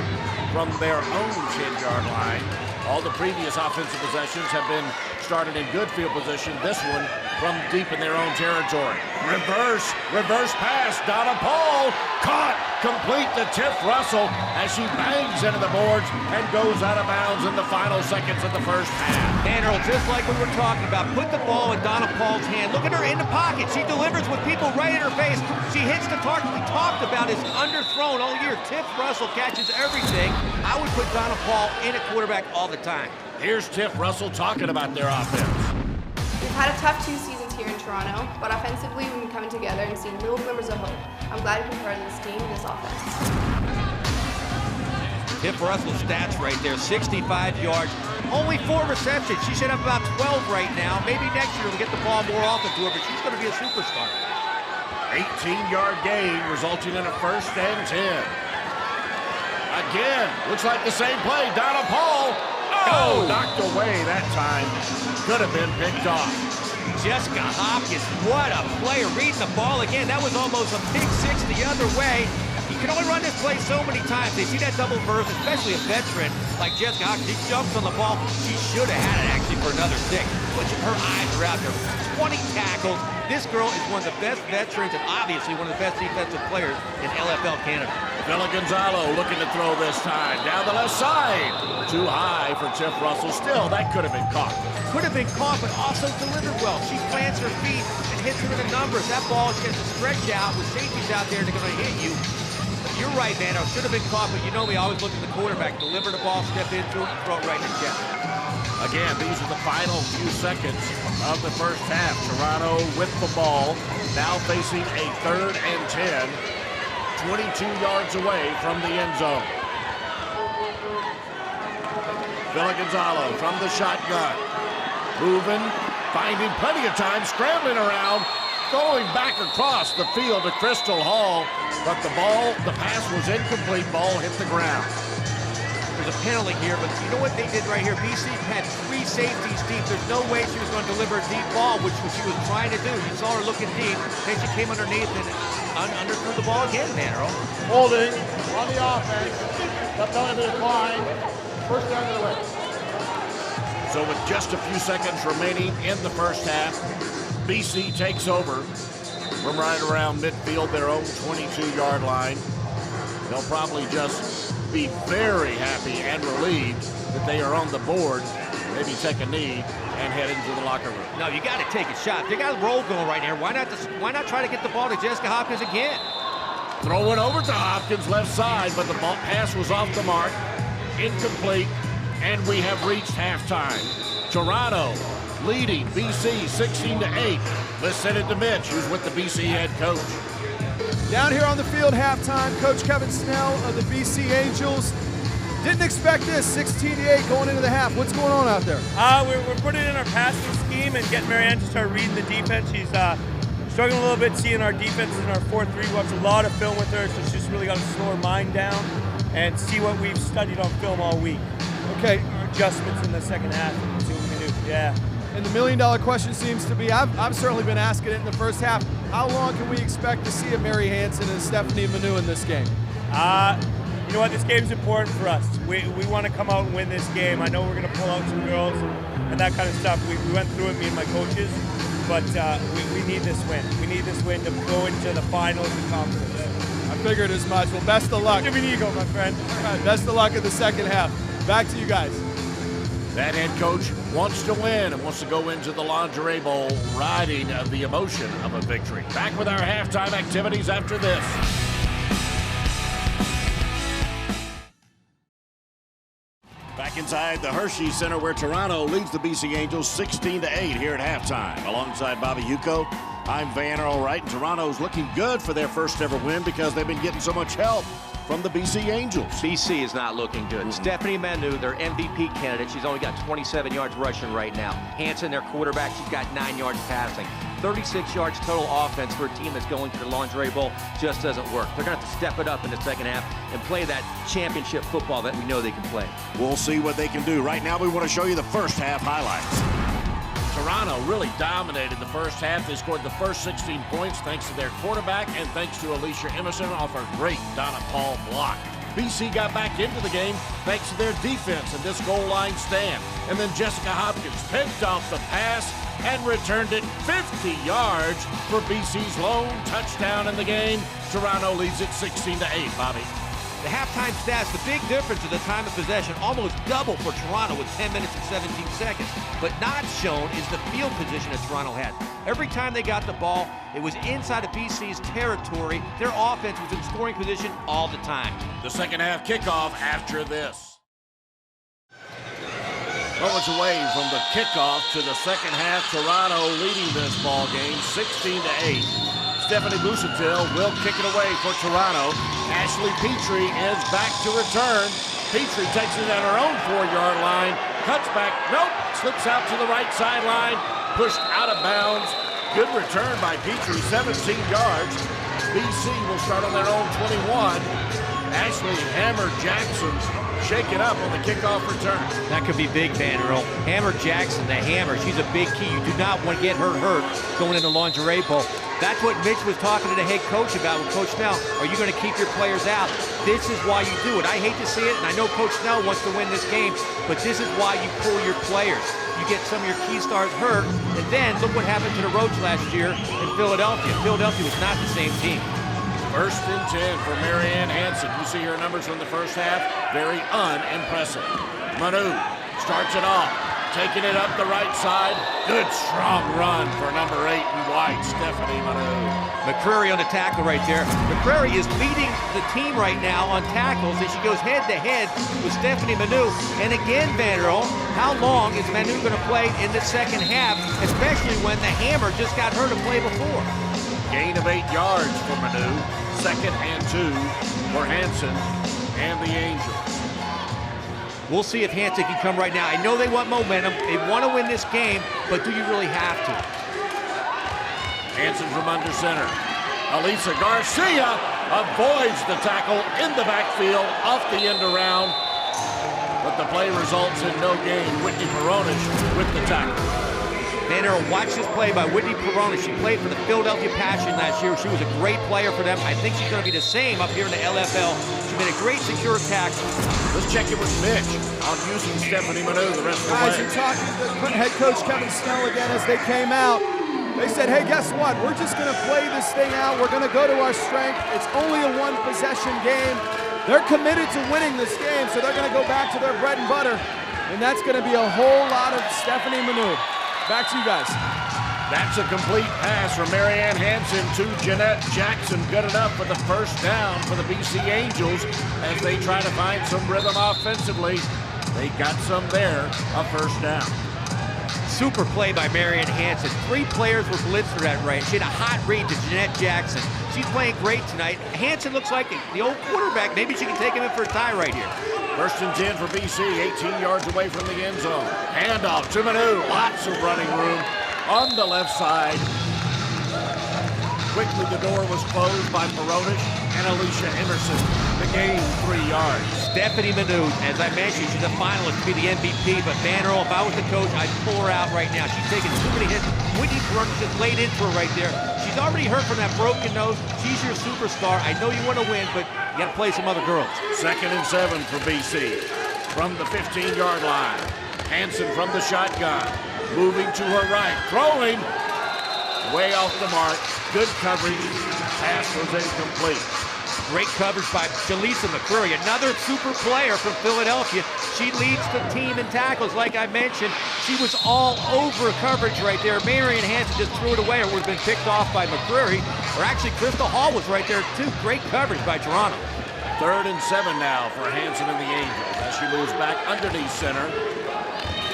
from their own 10-yard line. All the previous offensive possessions have been started in good field position. This one from deep in their own territory. Reverse pass. Donna Paul caught, complete to Tiff Russell as she bangs into the boards and goes out of bounds in the final seconds of the first half. And Earl, just like we were talking about, put the ball in Donna Paul's hand. Look at her in the pocket. She delivers with people right in her face. She hits the target we talked about is underthrown all year. Tiff Russell catches everything. I would put Donna Paul in at quarterback all the time. Here's Tiff Russell talking about their offense. We've had a tough 2 seasons here in Toronto, but offensively we've been coming together and seeing little glimmers of hope. I'm glad to be part of this team and this offense. Tiff Russell's stats right there, 65 yards, only 4 receptions. She should have about 12 right now. Maybe next year we'll get the ball more often to her, but she's going to be a superstar. 18-yard gain resulting in a 1st and 10. Again, looks like the same play. Donna Paul. Oh, knocked away that time. Could have been picked off. Jessica Hopkins, what a player, reading the ball again. That was almost a pick 6 the other way. You can only run this play so many times. They see that double burst, especially a veteran like Jessica Hawkins. She jumps on the ball. She should have had it actually for another 6. But her eyes are out there. 20 tackles. This girl is one of the best veterans and obviously one of the best defensive players in LFL Canada. Villa Gonzalo looking to throw this time. Down the left side. Too high for Tiff Russell. Still, that could have been caught. Could have been caught, but also delivered well. She plants her feet and hits her in the numbers. That ball is going to stretch out with safeties out there. They're going to hit you. You're right, Vano. Should have been caught, but you know me, I always look at the quarterback. Deliver the ball, step into it, and throw it right in the chest. Again, these are the final few seconds of the first half. Toronto with the ball, now facing a 3rd and 10, 22 yards away from the end zone. Villa Gonzalo from the shotgun. Moving, finding plenty of time, scrambling around, going back across the field to Crystal Hall, but the pass was incomplete. Ball hit the ground. There's a penalty here, but you know what they did right here? BC had 3 safeties deep. There's no way she was going to deliver a deep ball, which was she was trying to do. You saw her looking deep. Then she came underneath and underthrew the ball again, Manero. Holding on the offense. That penalty decline. First down to the way. So with just a few seconds remaining in the first half, BC takes over from right around midfield, their own 22-yard line. They'll probably just be very happy and relieved that they are on the board, maybe take a knee and head into the locker room. No, you got to take a shot. They got a roll going right here. Why not try to get the ball to Jessica Hopkins again? Throw it over to Hopkins left side, but the ball pass was off the mark, incomplete, and we have reached halftime. Toronto leading BC 16-8. Let's send it to Mitch, who's with the BC head coach. Down here on the field, halftime, Coach Kevin Snell of the BC Angels. Didn't expect this, 16-8 going into the half. What's going on out there? We're putting in our passing scheme and getting Marianne to start reading the defense. She's struggling a little bit seeing our defenses in our 4-3. We watched a lot of film with her, so she's really got to slow her mind down and see what we've studied on film all week. Okay. Our adjustments in the second half and see what we can do. Yeah. And the million-dollar question seems to be, I've certainly been asking it in the first half, how long can we expect to see a Mary Hansen and Stephanie Manu in this game? You know what, this game's important for us. We want to come out and win this game. I know we're going to pull out some girls and that kind of stuff. We went through it, me and my coaches, but we need this win. We need this win to go into the finals of the conference. I figured as much. Well, best of luck. Give me an ego, my friend. All right, best of luck in the second half. Back to you guys. That head coach wants to win and wants to go into the Lingerie Bowl riding the emotion of a victory. Back with our halftime activities after this. Back inside the Hershey Center where Toronto leads the BC Angels 16-8 here at halftime. Alongside Bobby Yuko, I'm Van Earl Wright, and Toronto's looking good for their first ever win because they've been getting so much help from the BC Angels. BC is not looking good. Stephanie Manu, their MVP candidate, she's only got 27 yards rushing right now. Hansen, their quarterback, she's got 9 yards passing. 36 yards total offense for a team that's going to the Lingerie Bowl just doesn't work. They're going to have to step it up in the second half and play that championship football that we know they can play. We'll see what they can do. Right now, we want to show you the first half highlights. Toronto really dominated the first half. They scored the first 16 points thanks to their quarterback and thanks to Alicia Emerson off her great Donna Paul block. BC got back into the game thanks to their defense and this goal line stand. And then Jessica Hopkins picked off the pass and returned it 50 yards for BC's lone touchdown in the game. Toronto leads it 16-8, Bobby. The halftime stats, the big difference of the time of possession, almost double for Toronto with 10 minutes and 17 seconds. But not shown is the field position that Toronto had. Every time they got the ball, it was inside of BC's territory. Their offense was in scoring position all the time. The second half kickoff after this. Moments away from the kickoff to the second half, Toronto leading this ball game 16-8. Stephanie Busatil will kick it away for Toronto. Ashley Petrie is back to return. Petrie takes it at her own 4-yard line. Cuts back. Nope. Slips out to the right sideline. Pushed out of bounds. Good return by Petrie. 17 yards. BC will start on their own 21. Ashley Hammer Jackson shake it up on the kickoff return. That could be big, Van Earl. Hammer Jackson, the hammer. She's a big key. You do not want to get her hurt going into Lingerie Bowl. That's what Mitch was talking to the head coach about with Coach Snell. Are you going to keep your players out? This is why you do it. I hate to see it, and I know Coach Snell wants to win this game, but this is why you pull your players. You get some of your key stars hurt, and then look what happened to the Roach last year in Philadelphia. Philadelphia was not the same team. 1st and 10 for Marianne Hansen. You see her numbers from the first half, very unimpressive. Manu starts it off, taking it up the right side. Good strong run for number 8 in white, Stephanie Manu. McCreary on the tackle right there. McCreary is leading the team right now on tackles, and she goes head-to-head with Stephanie Manu. And again, Vanderbilt, how long is Manu going to play in the second half, especially when the hammer just got her to play before? Gain of 8 yards for Manu. 2nd and 2 for Hansen and the Angels. We'll see if Hansen can come right now. I know they want momentum. They want to win this game, but do you really have to? Hansen from under center. Elisa Garcia avoids the tackle in the backfield off the end around, but the play results in no gain. Whitney Peronish with the tackle. Vanderbilt, watch this play by Whitney Peronish. She played for the Philadelphia Passion last year. She was a great player for them. I think she's going to be the same up here in the LFL. She made a great secure tackle. Let's check in with Mitch on using Stephanie Manu the rest of the Guys, way. you're talking to head coach Kevin Snell again as they came out. They said, hey, guess what? We're just going to play this thing out. We're going to go to our strength. It's only a one-possession game. They're committed to winning this game, so they're going to go back to their bread and butter. And that's going to be a whole lot of Stephanie Manu. Back to you guys. That's a complete pass from Marianne Hansen to Jeanette Jackson. Good enough for the first down for the BC Angels as they try to find some rhythm offensively. They got some there, a first down. Super play by Marianne Hansen. 3 players were blitzed that right. She had a hot read to Jeanette Jackson. She's playing great tonight. Hansen looks like the old quarterback. Maybe she can take him in for a tie right here. 1st and 10 for BC, 18 yards away from the end zone. Handoff to Manu, lots of running room on the left side. Quickly the door was closed by Peronish and Alicia Emerson. The gain 3 yards. Stephanie Manu, as I mentioned, she's a finalist to be the MVP, but Vanderbilt, if I was the coach, I'd pull her out right now. She's taking too many hits. Whitney Peronish just laid into her right there. She's already hurt from that broken nose. She's your superstar. I know you want to win, but you got to play some other girls. 2nd and 7 for BC. From the 15-yard line. Hansen from the shotgun. Moving to her right. Throwing. Way off the mark. Good coverage. Pass was incomplete. Great coverage by Jaleesa McCreary, another super player from Philadelphia. She leads the team in tackles, like I mentioned. She was all over coverage right there. Marianne Hansen just threw it away, or would have been picked off by McCreary. Or actually, Crystal Hall was right there, too. Great coverage by Toronto. 3rd and 7 now for Hansen and the Angels as she moves back underneath center.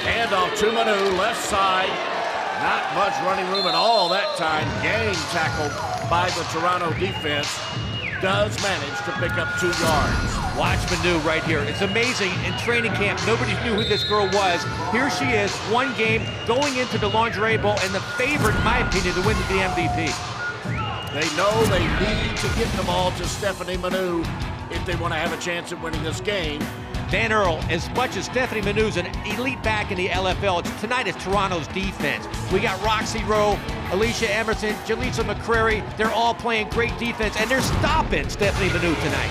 Handoff to Manu, left side. Not much running room at all that time. Game tackled by the Toronto defense. Does manage to pick up 2 yards. Watch Manu right here. It's amazing. In training camp, nobody knew who this girl was. Here she is, one game, going into the Lingerie Bowl, and the favorite, in my opinion, to win the MVP. They know they need to get the ball to Stephanie Manu if they want to have a chance at winning this game. Van Earl, as much as Stephanie Manu's an elite back in the LFL, tonight is Toronto's defense. We got Roxy Rowe, Alicia Emerson, Jaleesa McCreary. They're all playing great defense, and they're stopping Stephanie Manu tonight.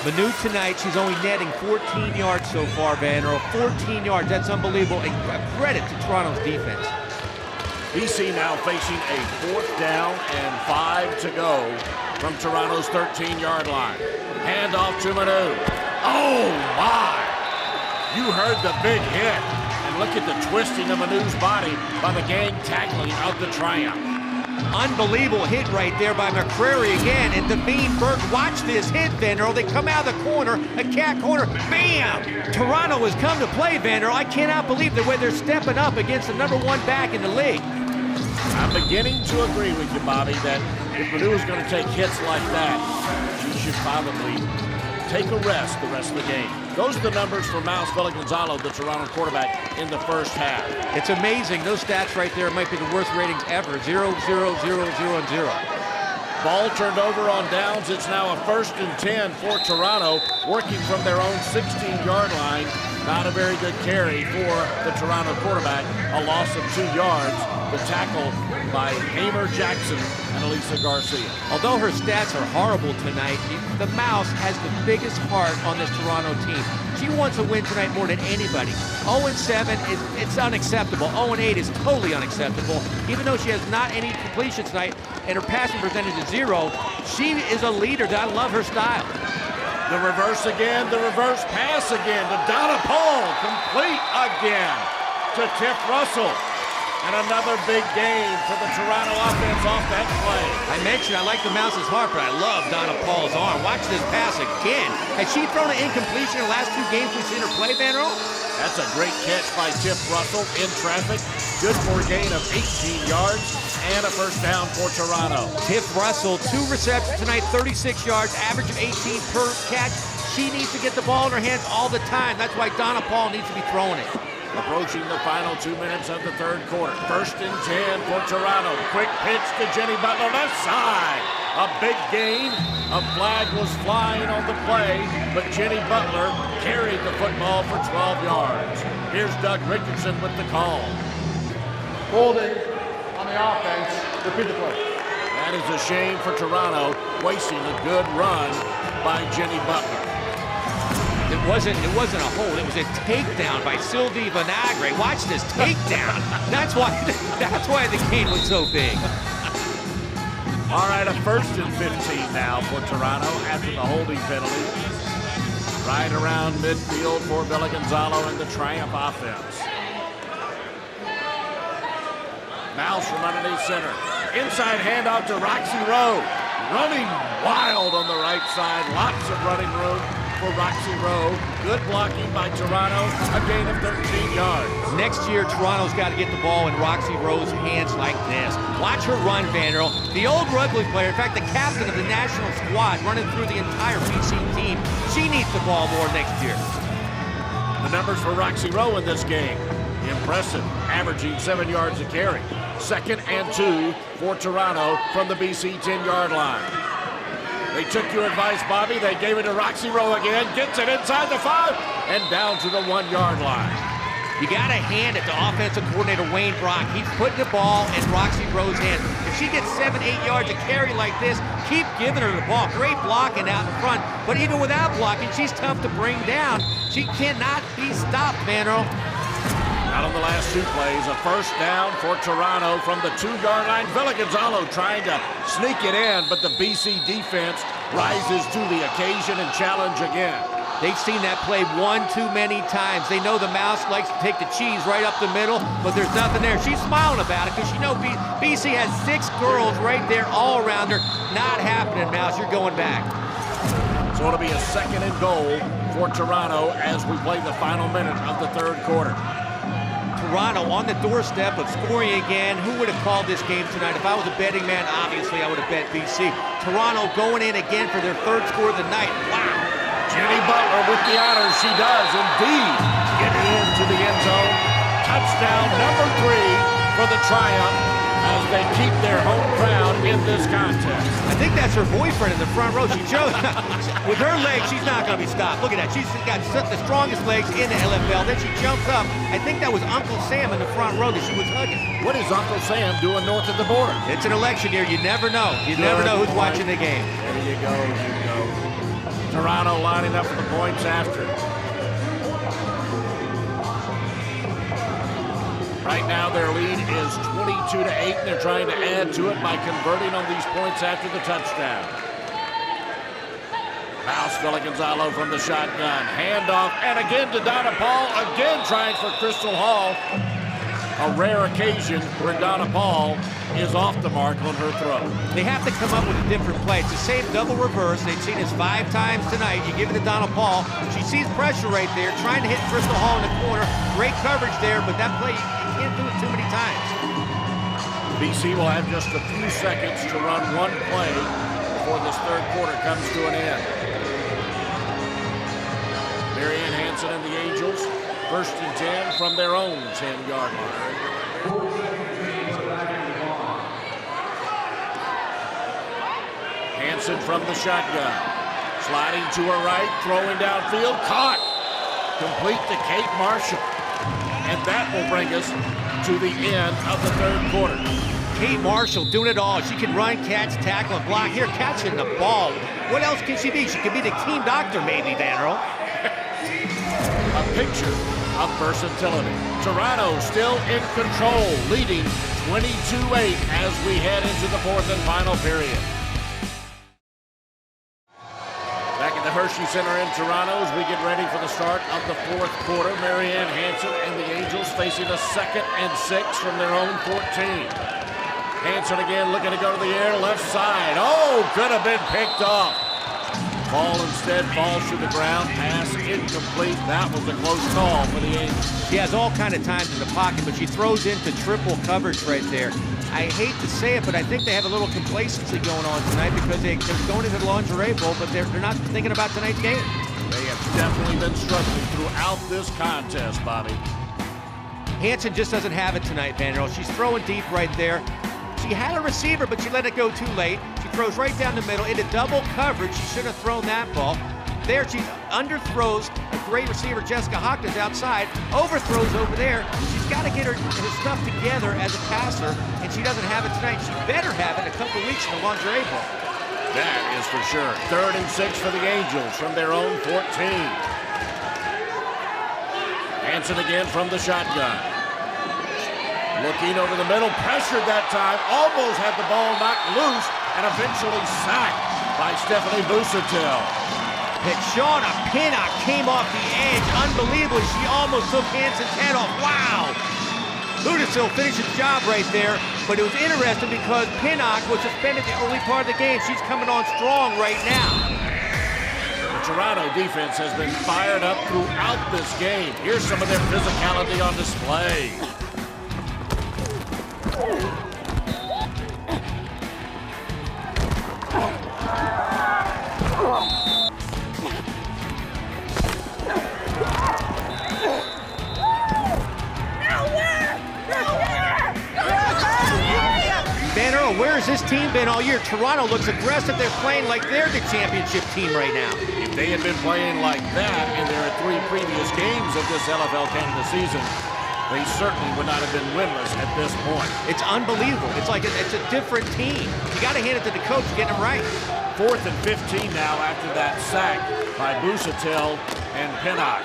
Manu tonight, she's only netting 14 yards so far, Van Earl. 14 yards, that's unbelievable, and credit to Toronto's defense. BC now facing a 4th down and 5 to go from Toronto's 13-yard line. Handoff to Manu. Oh, my! You heard the big hit. And look at the twisting of Manu's body by the gang tackling of the Triumph. Unbelievable hit right there by McCreary again. And Devine Burke, watch this hit, Vanderbilt. They come out of the corner, a cat corner, bam! Toronto has come to play, Vanderbilt. I cannot believe the way they're stepping up against the #1 back in the league. I'm beginning to agree with you, Bobby, that if Manu is going to take hits like that, she should probably take a rest the rest of the game. Those are the numbers for Miles Villa-Gonzalo, the Toronto quarterback, in the first half. It's amazing. Those stats right there might be the worst ratings ever. 0, 0, 0, 0, and 0. Ball turned over on downs. It's now a 1st and 10 for Toronto, working from their own 16-yard line. Not a very good carry for the Toronto quarterback. A loss of 2 yards. The tackle by Hamer Jackson and Elisa Garcia. Although her stats are horrible tonight, the Mouse has the biggest heart on this Toronto team. She wants to win tonight more than anybody. 0-7 it's unacceptable. 0-8 is totally unacceptable. Even though she has not any completions tonight and her passing percentage is 0, she is a leader. I love her style. The reverse again, the reverse pass again to Donna Paul, complete again to Tiff Russell. And another big game for the Toronto offense off that play. I mentioned I like the Mouse's heart, but I love Donna Paul's arm. Watch this pass again. Has she thrown an incompletion in the last 2 games we've seen her play, Van Earl? That's a great catch by Tiff Russell in traffic. Good for a gain of 18 yards and a first down for Toronto. Tiff Russell, 2 receptions tonight, 36 yards, average of 18 per catch. She needs to get the ball in her hands all the time. That's why Donna Paul needs to be throwing it. Approaching the final 2 minutes of the third quarter. 1st and 10 for Toronto. Quick pitch to Jenny Butler, left side. A big gain. A flag was flying on the play, but Jenny Butler carried the football for 12 yards. Here's Doug Richardson with the call. Holding on the offense. Repeat the play. That is a shame for Toronto, wasting a good run by Jenny Butler. It wasn't a hold. It was a takedown by Sylvie Vinagre. Watch this takedown. That's why the gain was so big. All right, a 1st and 15 now for Toronto after the holding penalty. Right around midfield for Villa Gonzalo and the Triumph offense. Mouse from underneath center. Inside handoff to Roxy Rowe. Running wild on the right side. Lots of running room for Roxy Rowe. Good blocking by Toronto. A gain of 13 yards. Next year, Toronto's got to get the ball in Roxy Rowe's hands like this. Watch her run, Van Earl. The old rugby player, in fact, the captain of the national squad, running through the entire BC team. She needs the ball more next year. The numbers for Roxy Rowe in this game. Impressive, averaging 7 yards a carry. 2nd and 2 for Toronto from the BC 10-yard line. They took your advice, Bobby. They gave it to Roxy Rowe again. Gets it inside the 5 and down to the 1-yard line. You got to hand it to offensive coordinator Wayne Brock. He's putting the ball in Roxy Rowe's hands. If she gets 7-8 yards a carry like this, keep giving her the ball. Great blocking out in front. But even without blocking, she's tough to bring down. She cannot be stopped, Van Earl. Out on the last 2 plays, a first down for Toronto from the 2-yard line. Villa Gonzalo trying to sneak it in, but the BC defense rises to the occasion and challenge again. They've seen that play 1 too many times. They know the Mouse likes to take the cheese right up the middle, but there's nothing there. She's smiling about it because she knows BC has 6 girls right there all around her. Not happening, Mouse. You're going back. So it'll be a 2nd and goal for Toronto as we play the final minute of the third quarter. Toronto on the doorstep of scoring again. Who would have called this game tonight? If I was a betting man, obviously I would have bet BC. Toronto going in again for their 3rd score of the night. Wow. Jenny Butler with the honors. She does indeed get into the end zone. Touchdown number 3 for the Triumph as they keep their home crowd in this contest. I think that's her boyfriend in the front row. She chose with her legs, she's not going to be stopped. Look at that. She's got the strongest legs in the LFL. Then she jumps up. I think that was Uncle Sam in the front row that she was hugging. What is Uncle Sam doing north of the border? It's an election year. You never know. You never know who's watching the game. There you go. There you go. Toronto lining up for the points after. Right now, their lead is 22-8, and they're trying to add to it by converting on these points after the touchdown. Mouse, Villa Gonzalo from the shotgun. Handoff, and again to Donna Paul. Again trying for Crystal Hall. A rare occasion where Donna Paul is off the mark on her throw. They have to come up with a different play. It's the same double reverse. They've seen this 5 times tonight. You give it to Donna Paul. She sees pressure right there, trying to hit Crystal Hall in the corner. Great coverage there, but that play, you can't do it too many times. BC will have just a few seconds to run one play before this third quarter comes to an end. Marianne Hansen and the Angels, 1st and 10 from their own 10-yard line. Hansen from the shotgun. Sliding to her right, throwing downfield, caught. complete to Kate Marshall. And that will bring us to the end of the third quarter. Kate Marshall doing it all. She can run, catch, tackle, and block. Here, catching the ball. What else can she be? She could be the team doctor, maybe, Van Earl. A picture of versatility. Toronto still in control, leading 22-8 as we head into the fourth and final period. Back at the Hershey Center in Toronto as we get ready for the start of the fourth quarter. Marianne Hanson and the Angels facing a 2nd and 6 from their own 14. Hanson again looking to go to the air, left side. Oh, could have been picked off. Ball instead falls to the ground. Pass incomplete. That was a close call for the Angels. She has all kind of times in the pocket, but she throws into triple coverage right there. I hate to say it, but I think they have a little complacency going on tonight because they're going into the lingerie bowl, but they're not thinking about tonight's game. They have definitely been struggling throughout this contest, Bobby. Hanson just doesn't have it tonight, Van Earl. She's throwing deep right there. She had a receiver, but she let it go too late. She throws right down the middle into double coverage. She should have thrown that ball. There, she underthrows a great receiver, Jessica Hawkins, outside. Overthrows over there. She's got to get her stuff together as a passer, and she doesn't have it tonight. She better have it in a couple weeks in the lingerie bowl. That is for sure. 3rd and 6 for the Angels from their own 14. Hanson again from the shotgun. Looking over the middle, pressured that time, almost had the ball knocked loose, and eventually sacked by Stephanie Busatil. Shauna Pinnock came off the edge. Unbelievably, she almost took Hanson's head off. Wow! Busatil finished the job right there, but it was interesting because Pinnock was suspended the early part of the game. She's coming on strong right now. The Toronto defense has been fired up throughout this game. Here's some of their physicality on display. Van Earl, where has this team been all year? Toronto looks aggressive. They're playing like they're the championship team right now. If they had been playing like that in their 3 previous games of this LFL Canada season, they certainly would not have been winless at this point. It's unbelievable. It's like it's a different team. You got to hand it to the coach getting them right. 4th and 15 now after that sack by Busatil and Pinnock.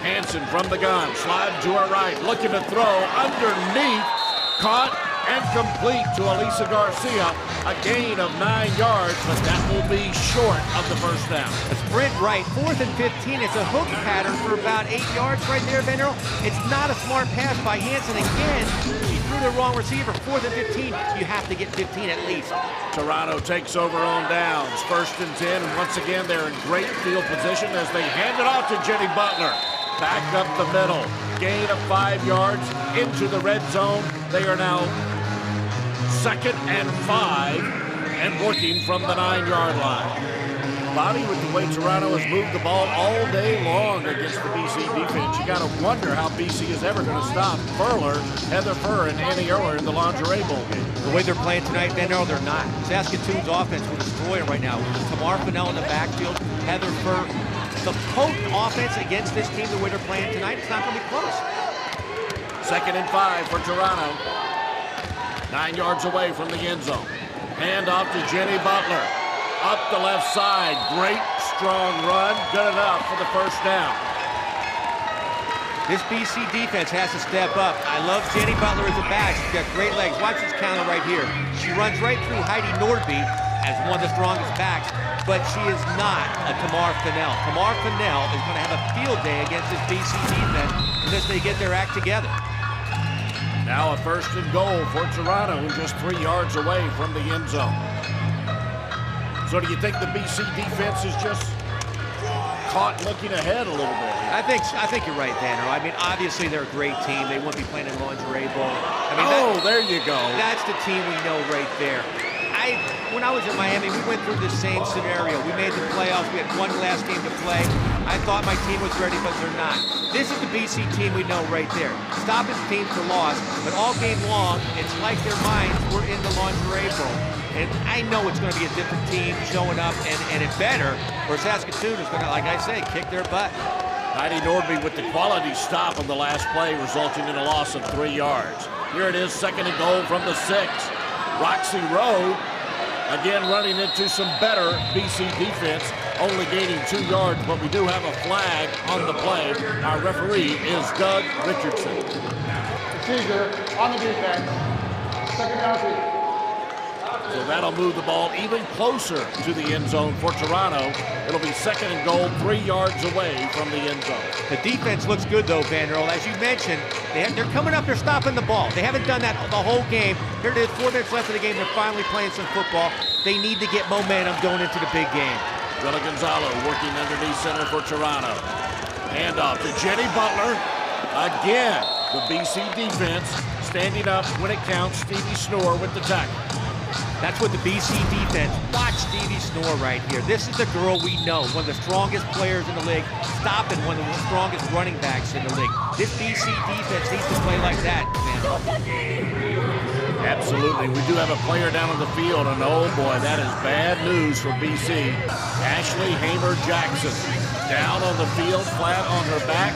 Hanson from the gun, slide to her right, looking to throw underneath, caught and complete to Elisa Garcia. A gain of 9 yards, but that will be short of the first down. A sprint right, 4th and 15. It's a hook pattern for about 8 yards right there, Van Earl. It's not a smart pass by Hanson. Again, she threw the wrong receiver. 4th and 15. You have to get 15 at least. Toronto takes over on downs. 1st and 10, and once again, they're in great field position as they hand it off to Jenny Butler. Back up the middle. Gain of 5 yards into the red zone. They are now 2nd and 5 and working from the 9-yard line. Bobby, with the way Toronto has moved the ball all day long against the BC defense, you got to wonder how BC is ever going to stop Furler, Heather Furr, and Annie Erler in the lingerie bowl game. The way they're playing tonight, Van Earl, they're not. Saskatoon's offense will destroy it right now. Tamar Fennell in the backfield, Heather Furr. The potent offense against this team, the way they're playing tonight, it's not going to be close. 2nd and 5 for Toronto. 9 yards away from the end zone. Hand off to Jenny Butler. Up the left side. Great, strong run. Good enough for the first down. This BC defense has to step up. I love Jenny Butler as a back. She's got great legs. Watch this counter right here. She runs right through Heidi Nordby as one of the strongest backs, but she is not a Tamar Fennell. Tamar Fennell is going to have a field day against this BC defense unless they get their act together. Now a 1st and goal for Toronto, just 3 yards away from the end zone. So do you think the BC defense is just caught looking ahead a little bit? I think you're right, Van Earl. I mean, obviously they're a great team. They won't be playing in lingerie bowl. I mean, there you go. That's the team we know right there. When I was in Miami, we went through the same scenario. We made the playoffs. We had one last game to play. I thought my team was ready, but they're not. This is the BC team we know right there. Stopping teams for loss, but all game long, it's like their minds were in the lingerie bowl. And I know it's going to be a different team showing up, and it better, or Saskatoon is going to, like I say, kick their butt. Heidi Nordby with the quality stop on the last play, resulting in a loss of 3 yards. Here it is, 2nd and goal from the 6. Roxy Rowe, again running into some better BC defense, only gaining 2 yards, but we do have a flag on the play. Our referee is Doug Richardson. Procedure on the defense. 2nd down, please. So that'll move the ball even closer to the end zone for Toronto. It'll be 2nd and goal, 3 yards away from the end zone. The defense looks good, though, Vanderbilt. As you mentioned, they're coming up, they're stopping the ball. They haven't done that the whole game. Here it is, 4 minutes left of the game. They're finally playing some football. They need to get momentum going into the big game. Villa Gonzalo working underneath center for Toronto. Handoff to Jenny Butler. Again, the BC defense standing up when it counts. Stevie Snoor with the tackle. That's what the BC defense. Watch Stevie Snoor right here. This is the girl we know, one of the strongest players in the league, stopping one of the strongest running backs in the league. This BC defense needs to play like that, man. Absolutely. We do have a player down on the field, and oh boy, that is bad news for BC. Ashley Hamer-Jackson down on the field, flat on her back,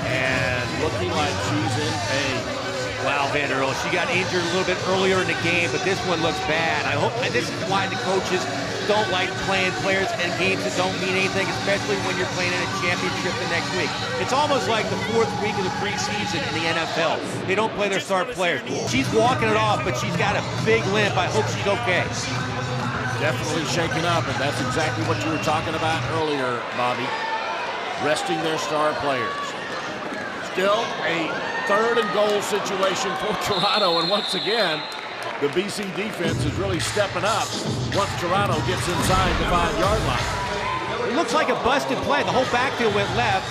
and looking like she's in pain. Wow, Vanderbilt, she got injured a little bit earlier in the game, but this one looks bad. I hope, and this is why the coaches don't like playing players in games that don't mean anything, especially when you're playing in a championship the next week. It's almost like the 4th week of the preseason in the NFL. They don't play their star players. She's walking it off, but she's got a big limp. I hope she's okay. Definitely shaken up, and that's exactly what you were talking about earlier, Bobby. Resting their star players. Still a 3rd and goal situation for Toronto, and once again, the BC defense is really stepping up once Toronto gets inside the 5-yard line. It looks like a busted play. The whole backfield went left,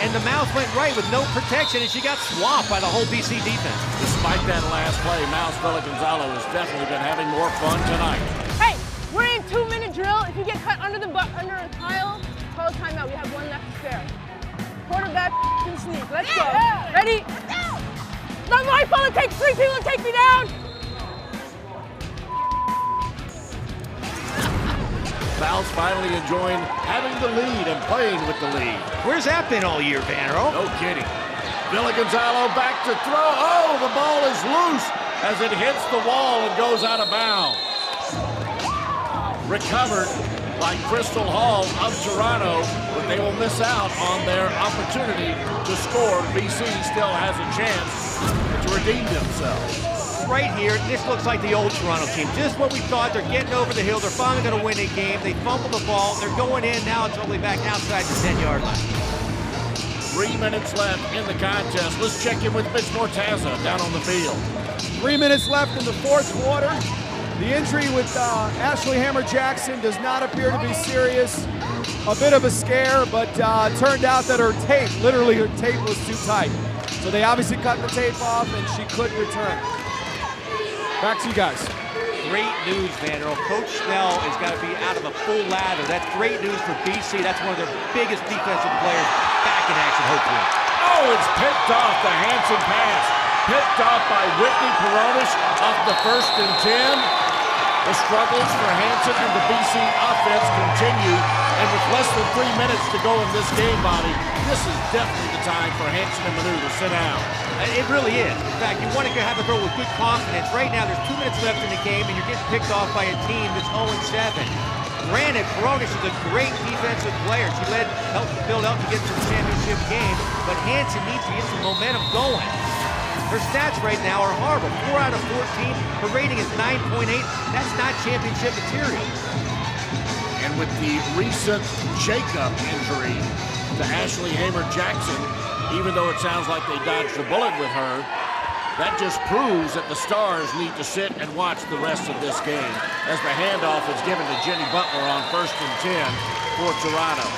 and the Mouse went right with no protection, and she got swamped by the whole BC defense. Despite that last play, Mouse Villa Gonzalo has definitely been having more fun tonight. Hey, we're in 2-minute drill. If you get cut under a pile, call a timeout. We have 1 left to spare. Quarterback can sneak. Let's go. Ready? Not my fault. It takes 3 people to take me down. Val's finally enjoying having the lead and playing with the lead. Where's that been all year, Vanderbilt? No kidding. Villa Gonzalo back to throw. Oh, the ball is loose as it hits the wall and goes out of bounds. Recovered by Crystal Hall of Toronto, but they will miss out on their opportunity to score. BC still has a chance to redeem themselves. Right here, this looks like the old Toronto team. Just what we thought. They're getting over the hill. They're finally going to win a game. They fumbled the ball. They're going in. Now it's only back outside the 10-yard line. 3 minutes left in the contest. Let's check in with Mitch Mortaza down on the field. 3 minutes left in the 4th quarter. The injury with Ashley Hamer-Jackson does not appear to be serious. A bit of a scare, but turned out that her tape, literally her tape was too tight. So they obviously cut the tape off and she could return. Back to you guys. Great news, Vanderbilt. Coach Snell has got to be out of a full lather. That's great news for BC. That's one of their biggest defensive players back in action, hopefully. Oh, it's picked off the Hanson pass. Picked off by Whitney Peronis off the 1st and 10. The struggles for Hanson and the BC offense continue, and with less than 3 minutes to go in this game, Bobby, this is definitely the time for Hanson and Manu to sit down. It really is. In fact, you want to have a girl with good confidence. Right now, there's 2 minutes left in the game, and you're getting picked off by a team that's 0-7. Granted, Peronis is a great defensive player. She helped build up to get to the championship game, but Hanson needs to get some momentum going. Her stats right now are horrible. 4 out of 14. Her rating is 9.8. That's not championship material. And with the recent shakeup injury to Ashley Hamer-Jackson, even though it sounds like they dodged a bullet with her, that just proves that the Stars need to sit and watch the rest of this game as the handoff is given to Jenny Butler on 1st and 10 for Toronto.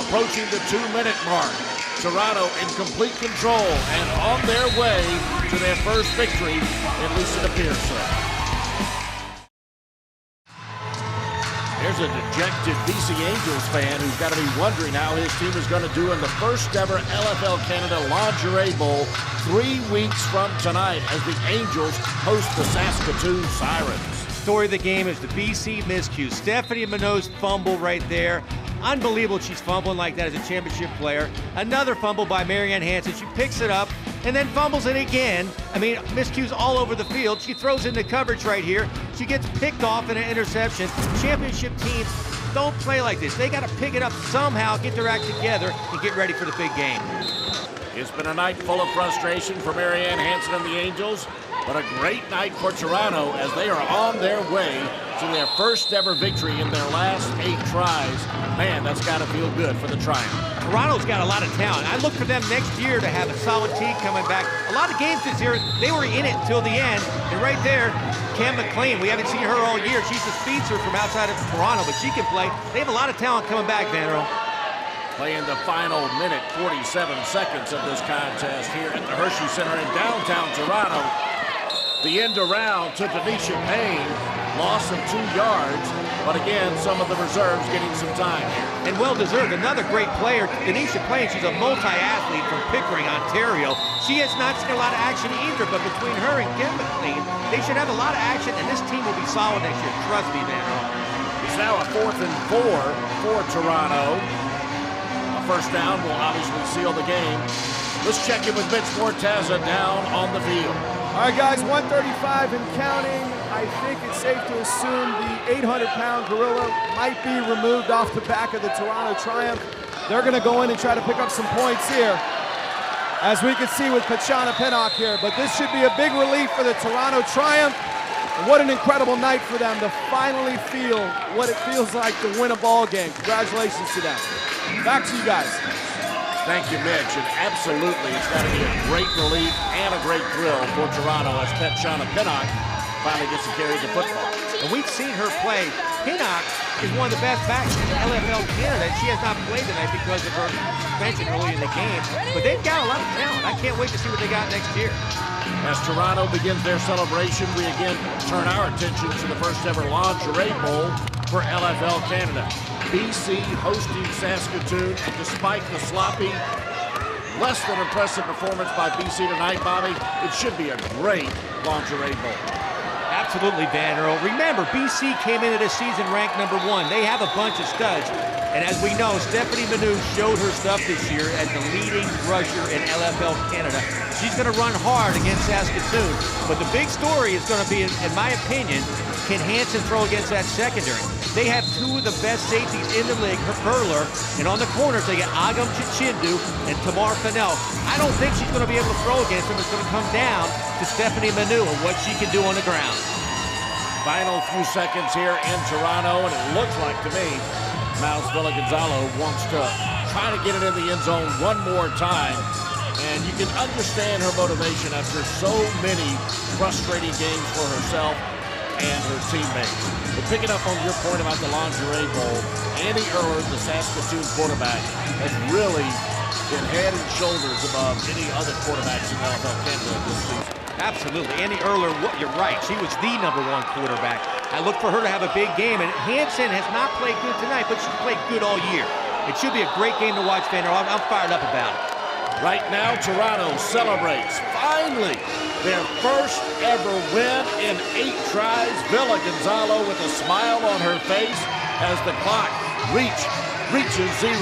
Approaching the 2-minute mark. Toronto in complete control and on their way to their first victory, at least it appears so. There's a dejected BC Angels fan who's got to be wondering how his team is going to do in the first ever LFL Canada Lingerie Bowl 3 weeks from tonight as the Angels host the Saskatoon Sirens. Story of the game is the BC miscue. Stephanie Minot's fumble right there. Unbelievable she's fumbling like that as a championship player. Another fumble by Marianne Hanson. She picks it up and then fumbles it again. I mean, miscues all over the field. She throws into coverage right here. She gets picked off in an interception. Championship teams don't play like this. They got to pick it up somehow, get their act together, and get ready for the big game. It's been a night full of frustration for Marianne Hanson and the Angels, but a great night for Toronto as they are on their way to their first ever victory in their last 8 tries. Man, that's got to feel good for the Triumph. Toronto's got a lot of talent. I look for them next year to have a solid team coming back. A lot of games this year, they were in it until the end. And right there, Cam McLean, we haven't seen her all year. She's a speedster from outside of Toronto, but she can play. They have a lot of talent coming back, Vanderbilt. Playing the final minute, 47 seconds of this contest here at the Hershey Center in downtown Toronto. The end around to Denisha Payne, loss of 2 yards, but again, some of the reserves getting some time here. And well-deserved. Another great player, Denisha Payne. She's a multi-athlete from Pickering, Ontario. She has not seen a lot of action either, but between her and Kim McLean, they should have a lot of action, and this team will be solid next year. Trust me, Vanderbilt. It's now a 4th and 4 for Toronto. A first down will obviously seal the game. Let's check in with Mitch Mortaza down on the field. All right, guys, 135 and counting. I think it's safe to assume the 800-pound gorilla might be removed off the back of the Toronto Triumph. They're going to go in and try to pick up some points here, as we can see with Pachana Pinnock here. But this should be a big relief for the Toronto Triumph. And what an incredible night for them to finally feel what it feels like to win a ball game. Congratulations to them. Back to you guys. Thank you, Mitch. And absolutely, it's got to be a great relief and a great thrill for Toronto as Pachana Pinnock finally gets to carry the football. And we've seen her play. Pinnock is one of the best backs in LFL Canada, and she has not played tonight because of her suspension early in the game. But they've got a lot of talent. I can't wait to see what they got next year. As Toronto begins their celebration, we again turn our attention to the first ever Lingerie Bowl for LFL Canada. BC hosting Saskatoon, and despite the sloppy, less than impressive performance by BC tonight, Bobby, it should be a great Lingerie Bowl. Absolutely, Vanderbilt. Remember, BC came into this season ranked #1. They have a bunch of studs. And as we know, Stephanie Manu showed her stuff this year as the leading rusher in LFL Canada. She's going to run hard against Saskatoon. But the big story is going to be, in my opinion, can Hanson throw against that secondary? They have 2 of the best safeties in the league, her Perler, and on the corners they get Agam Chichindu and Tamar Fennell. I don't think she's going to be able to throw against them. It's going to come down to Stephanie Manu and what she can do on the ground. Final few seconds here in Toronto, and it looks like to me Miles Villagonzalo wants to try to get it in the end zone one more time. And you can understand her motivation after so many frustrating games for herself and her teammates. But picking up on your point about the Lingerie Bowl, Annie Erler, the Saskatoon quarterback, has really been head and shoulders above any other quarterbacks in LFL Canada this season. Absolutely. Annie Erler, you're right. She was the #1 quarterback. I look for her to have a big game, and Hanson has not played good tonight, but she's played good all year. It should be a great game to watch, Vander. I'm fired up about it. Right now, Toronto celebrates, finally, their first ever win in 8 tries. Villagonzalo with a smile on her face as the clock reaches 0.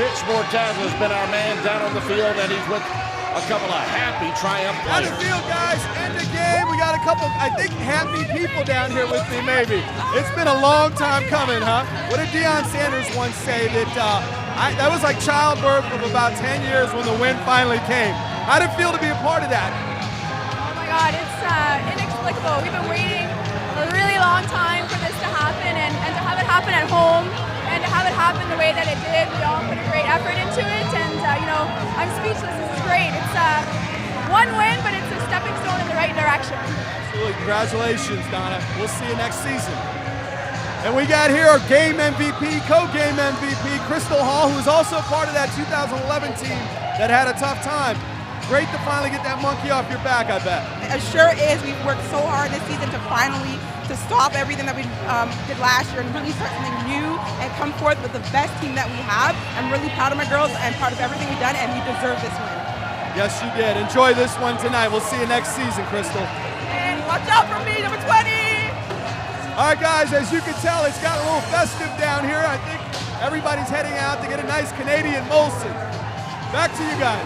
Mitch Mortaza has been our man down on the field, and he's with a couple of happy Triumph Out players. of field, guys. End the game. We got a couple, I think, happy people down here with me, maybe. It's been a long time coming, huh? What did Deion Sanders once say? That was like childbirth of about 10 years when the win finally came. How did it feel to be a part of that? Oh my God, it's inexplicable. We've been waiting a really long time for this to happen, and to have it happen at home, and to have it happen the way that it did. We all put a great effort into it, and I'm speechless. This is great. It's one win, but it's a stepping stone in the right direction. Absolutely. Congratulations, Donna. We'll see you next season. And we got here our game MVP, co-game MVP, Crystal Hall, who was also part of that 2011 team that had a tough time. Great to finally get that monkey off your back, I bet. It sure is. We've worked so hard this season to finally stop everything that we did last year and really start something new and come forth with the best team that we have. I'm really proud of my girls and proud of everything we've done, and we deserve this win. Yes, you did. Enjoy this one tonight. We'll see you next season, Crystal. And watch out for me, number 20! All right, guys, as you can tell, it's got a little festive down here. I think Everybody's heading out to get a nice Canadian Molson. Back to you guys.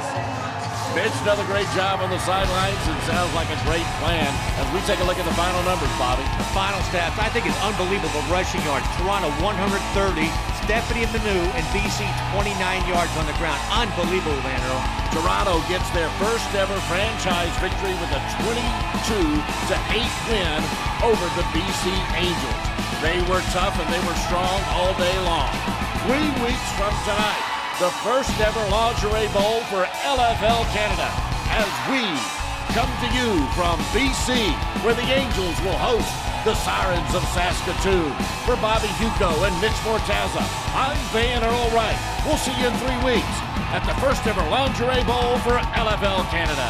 Mitch, another great job on the sidelines. It sounds like a great plan. As we take a look at the final numbers, Bobby. The final stats, I think, is unbelievable rushing yards. Toronto 130, Stephanie Manu and BC 29 yards on the ground. Unbelievable, Van Earl. Toronto gets their first ever franchise victory with a 22-8 win over the BC Angels. They were tough and they were strong all day long. 3 weeks from tonight, the first ever Lingerie Bowl for LFL Canada, as we come to you from BC, where the Angels will host the Sirens of Saskatoon. For Bobby Hugo and Mitch Mortaza, I'm Van Earl Wright. We'll see you in 3 weeks at the first ever Lingerie Bowl for LFL Canada.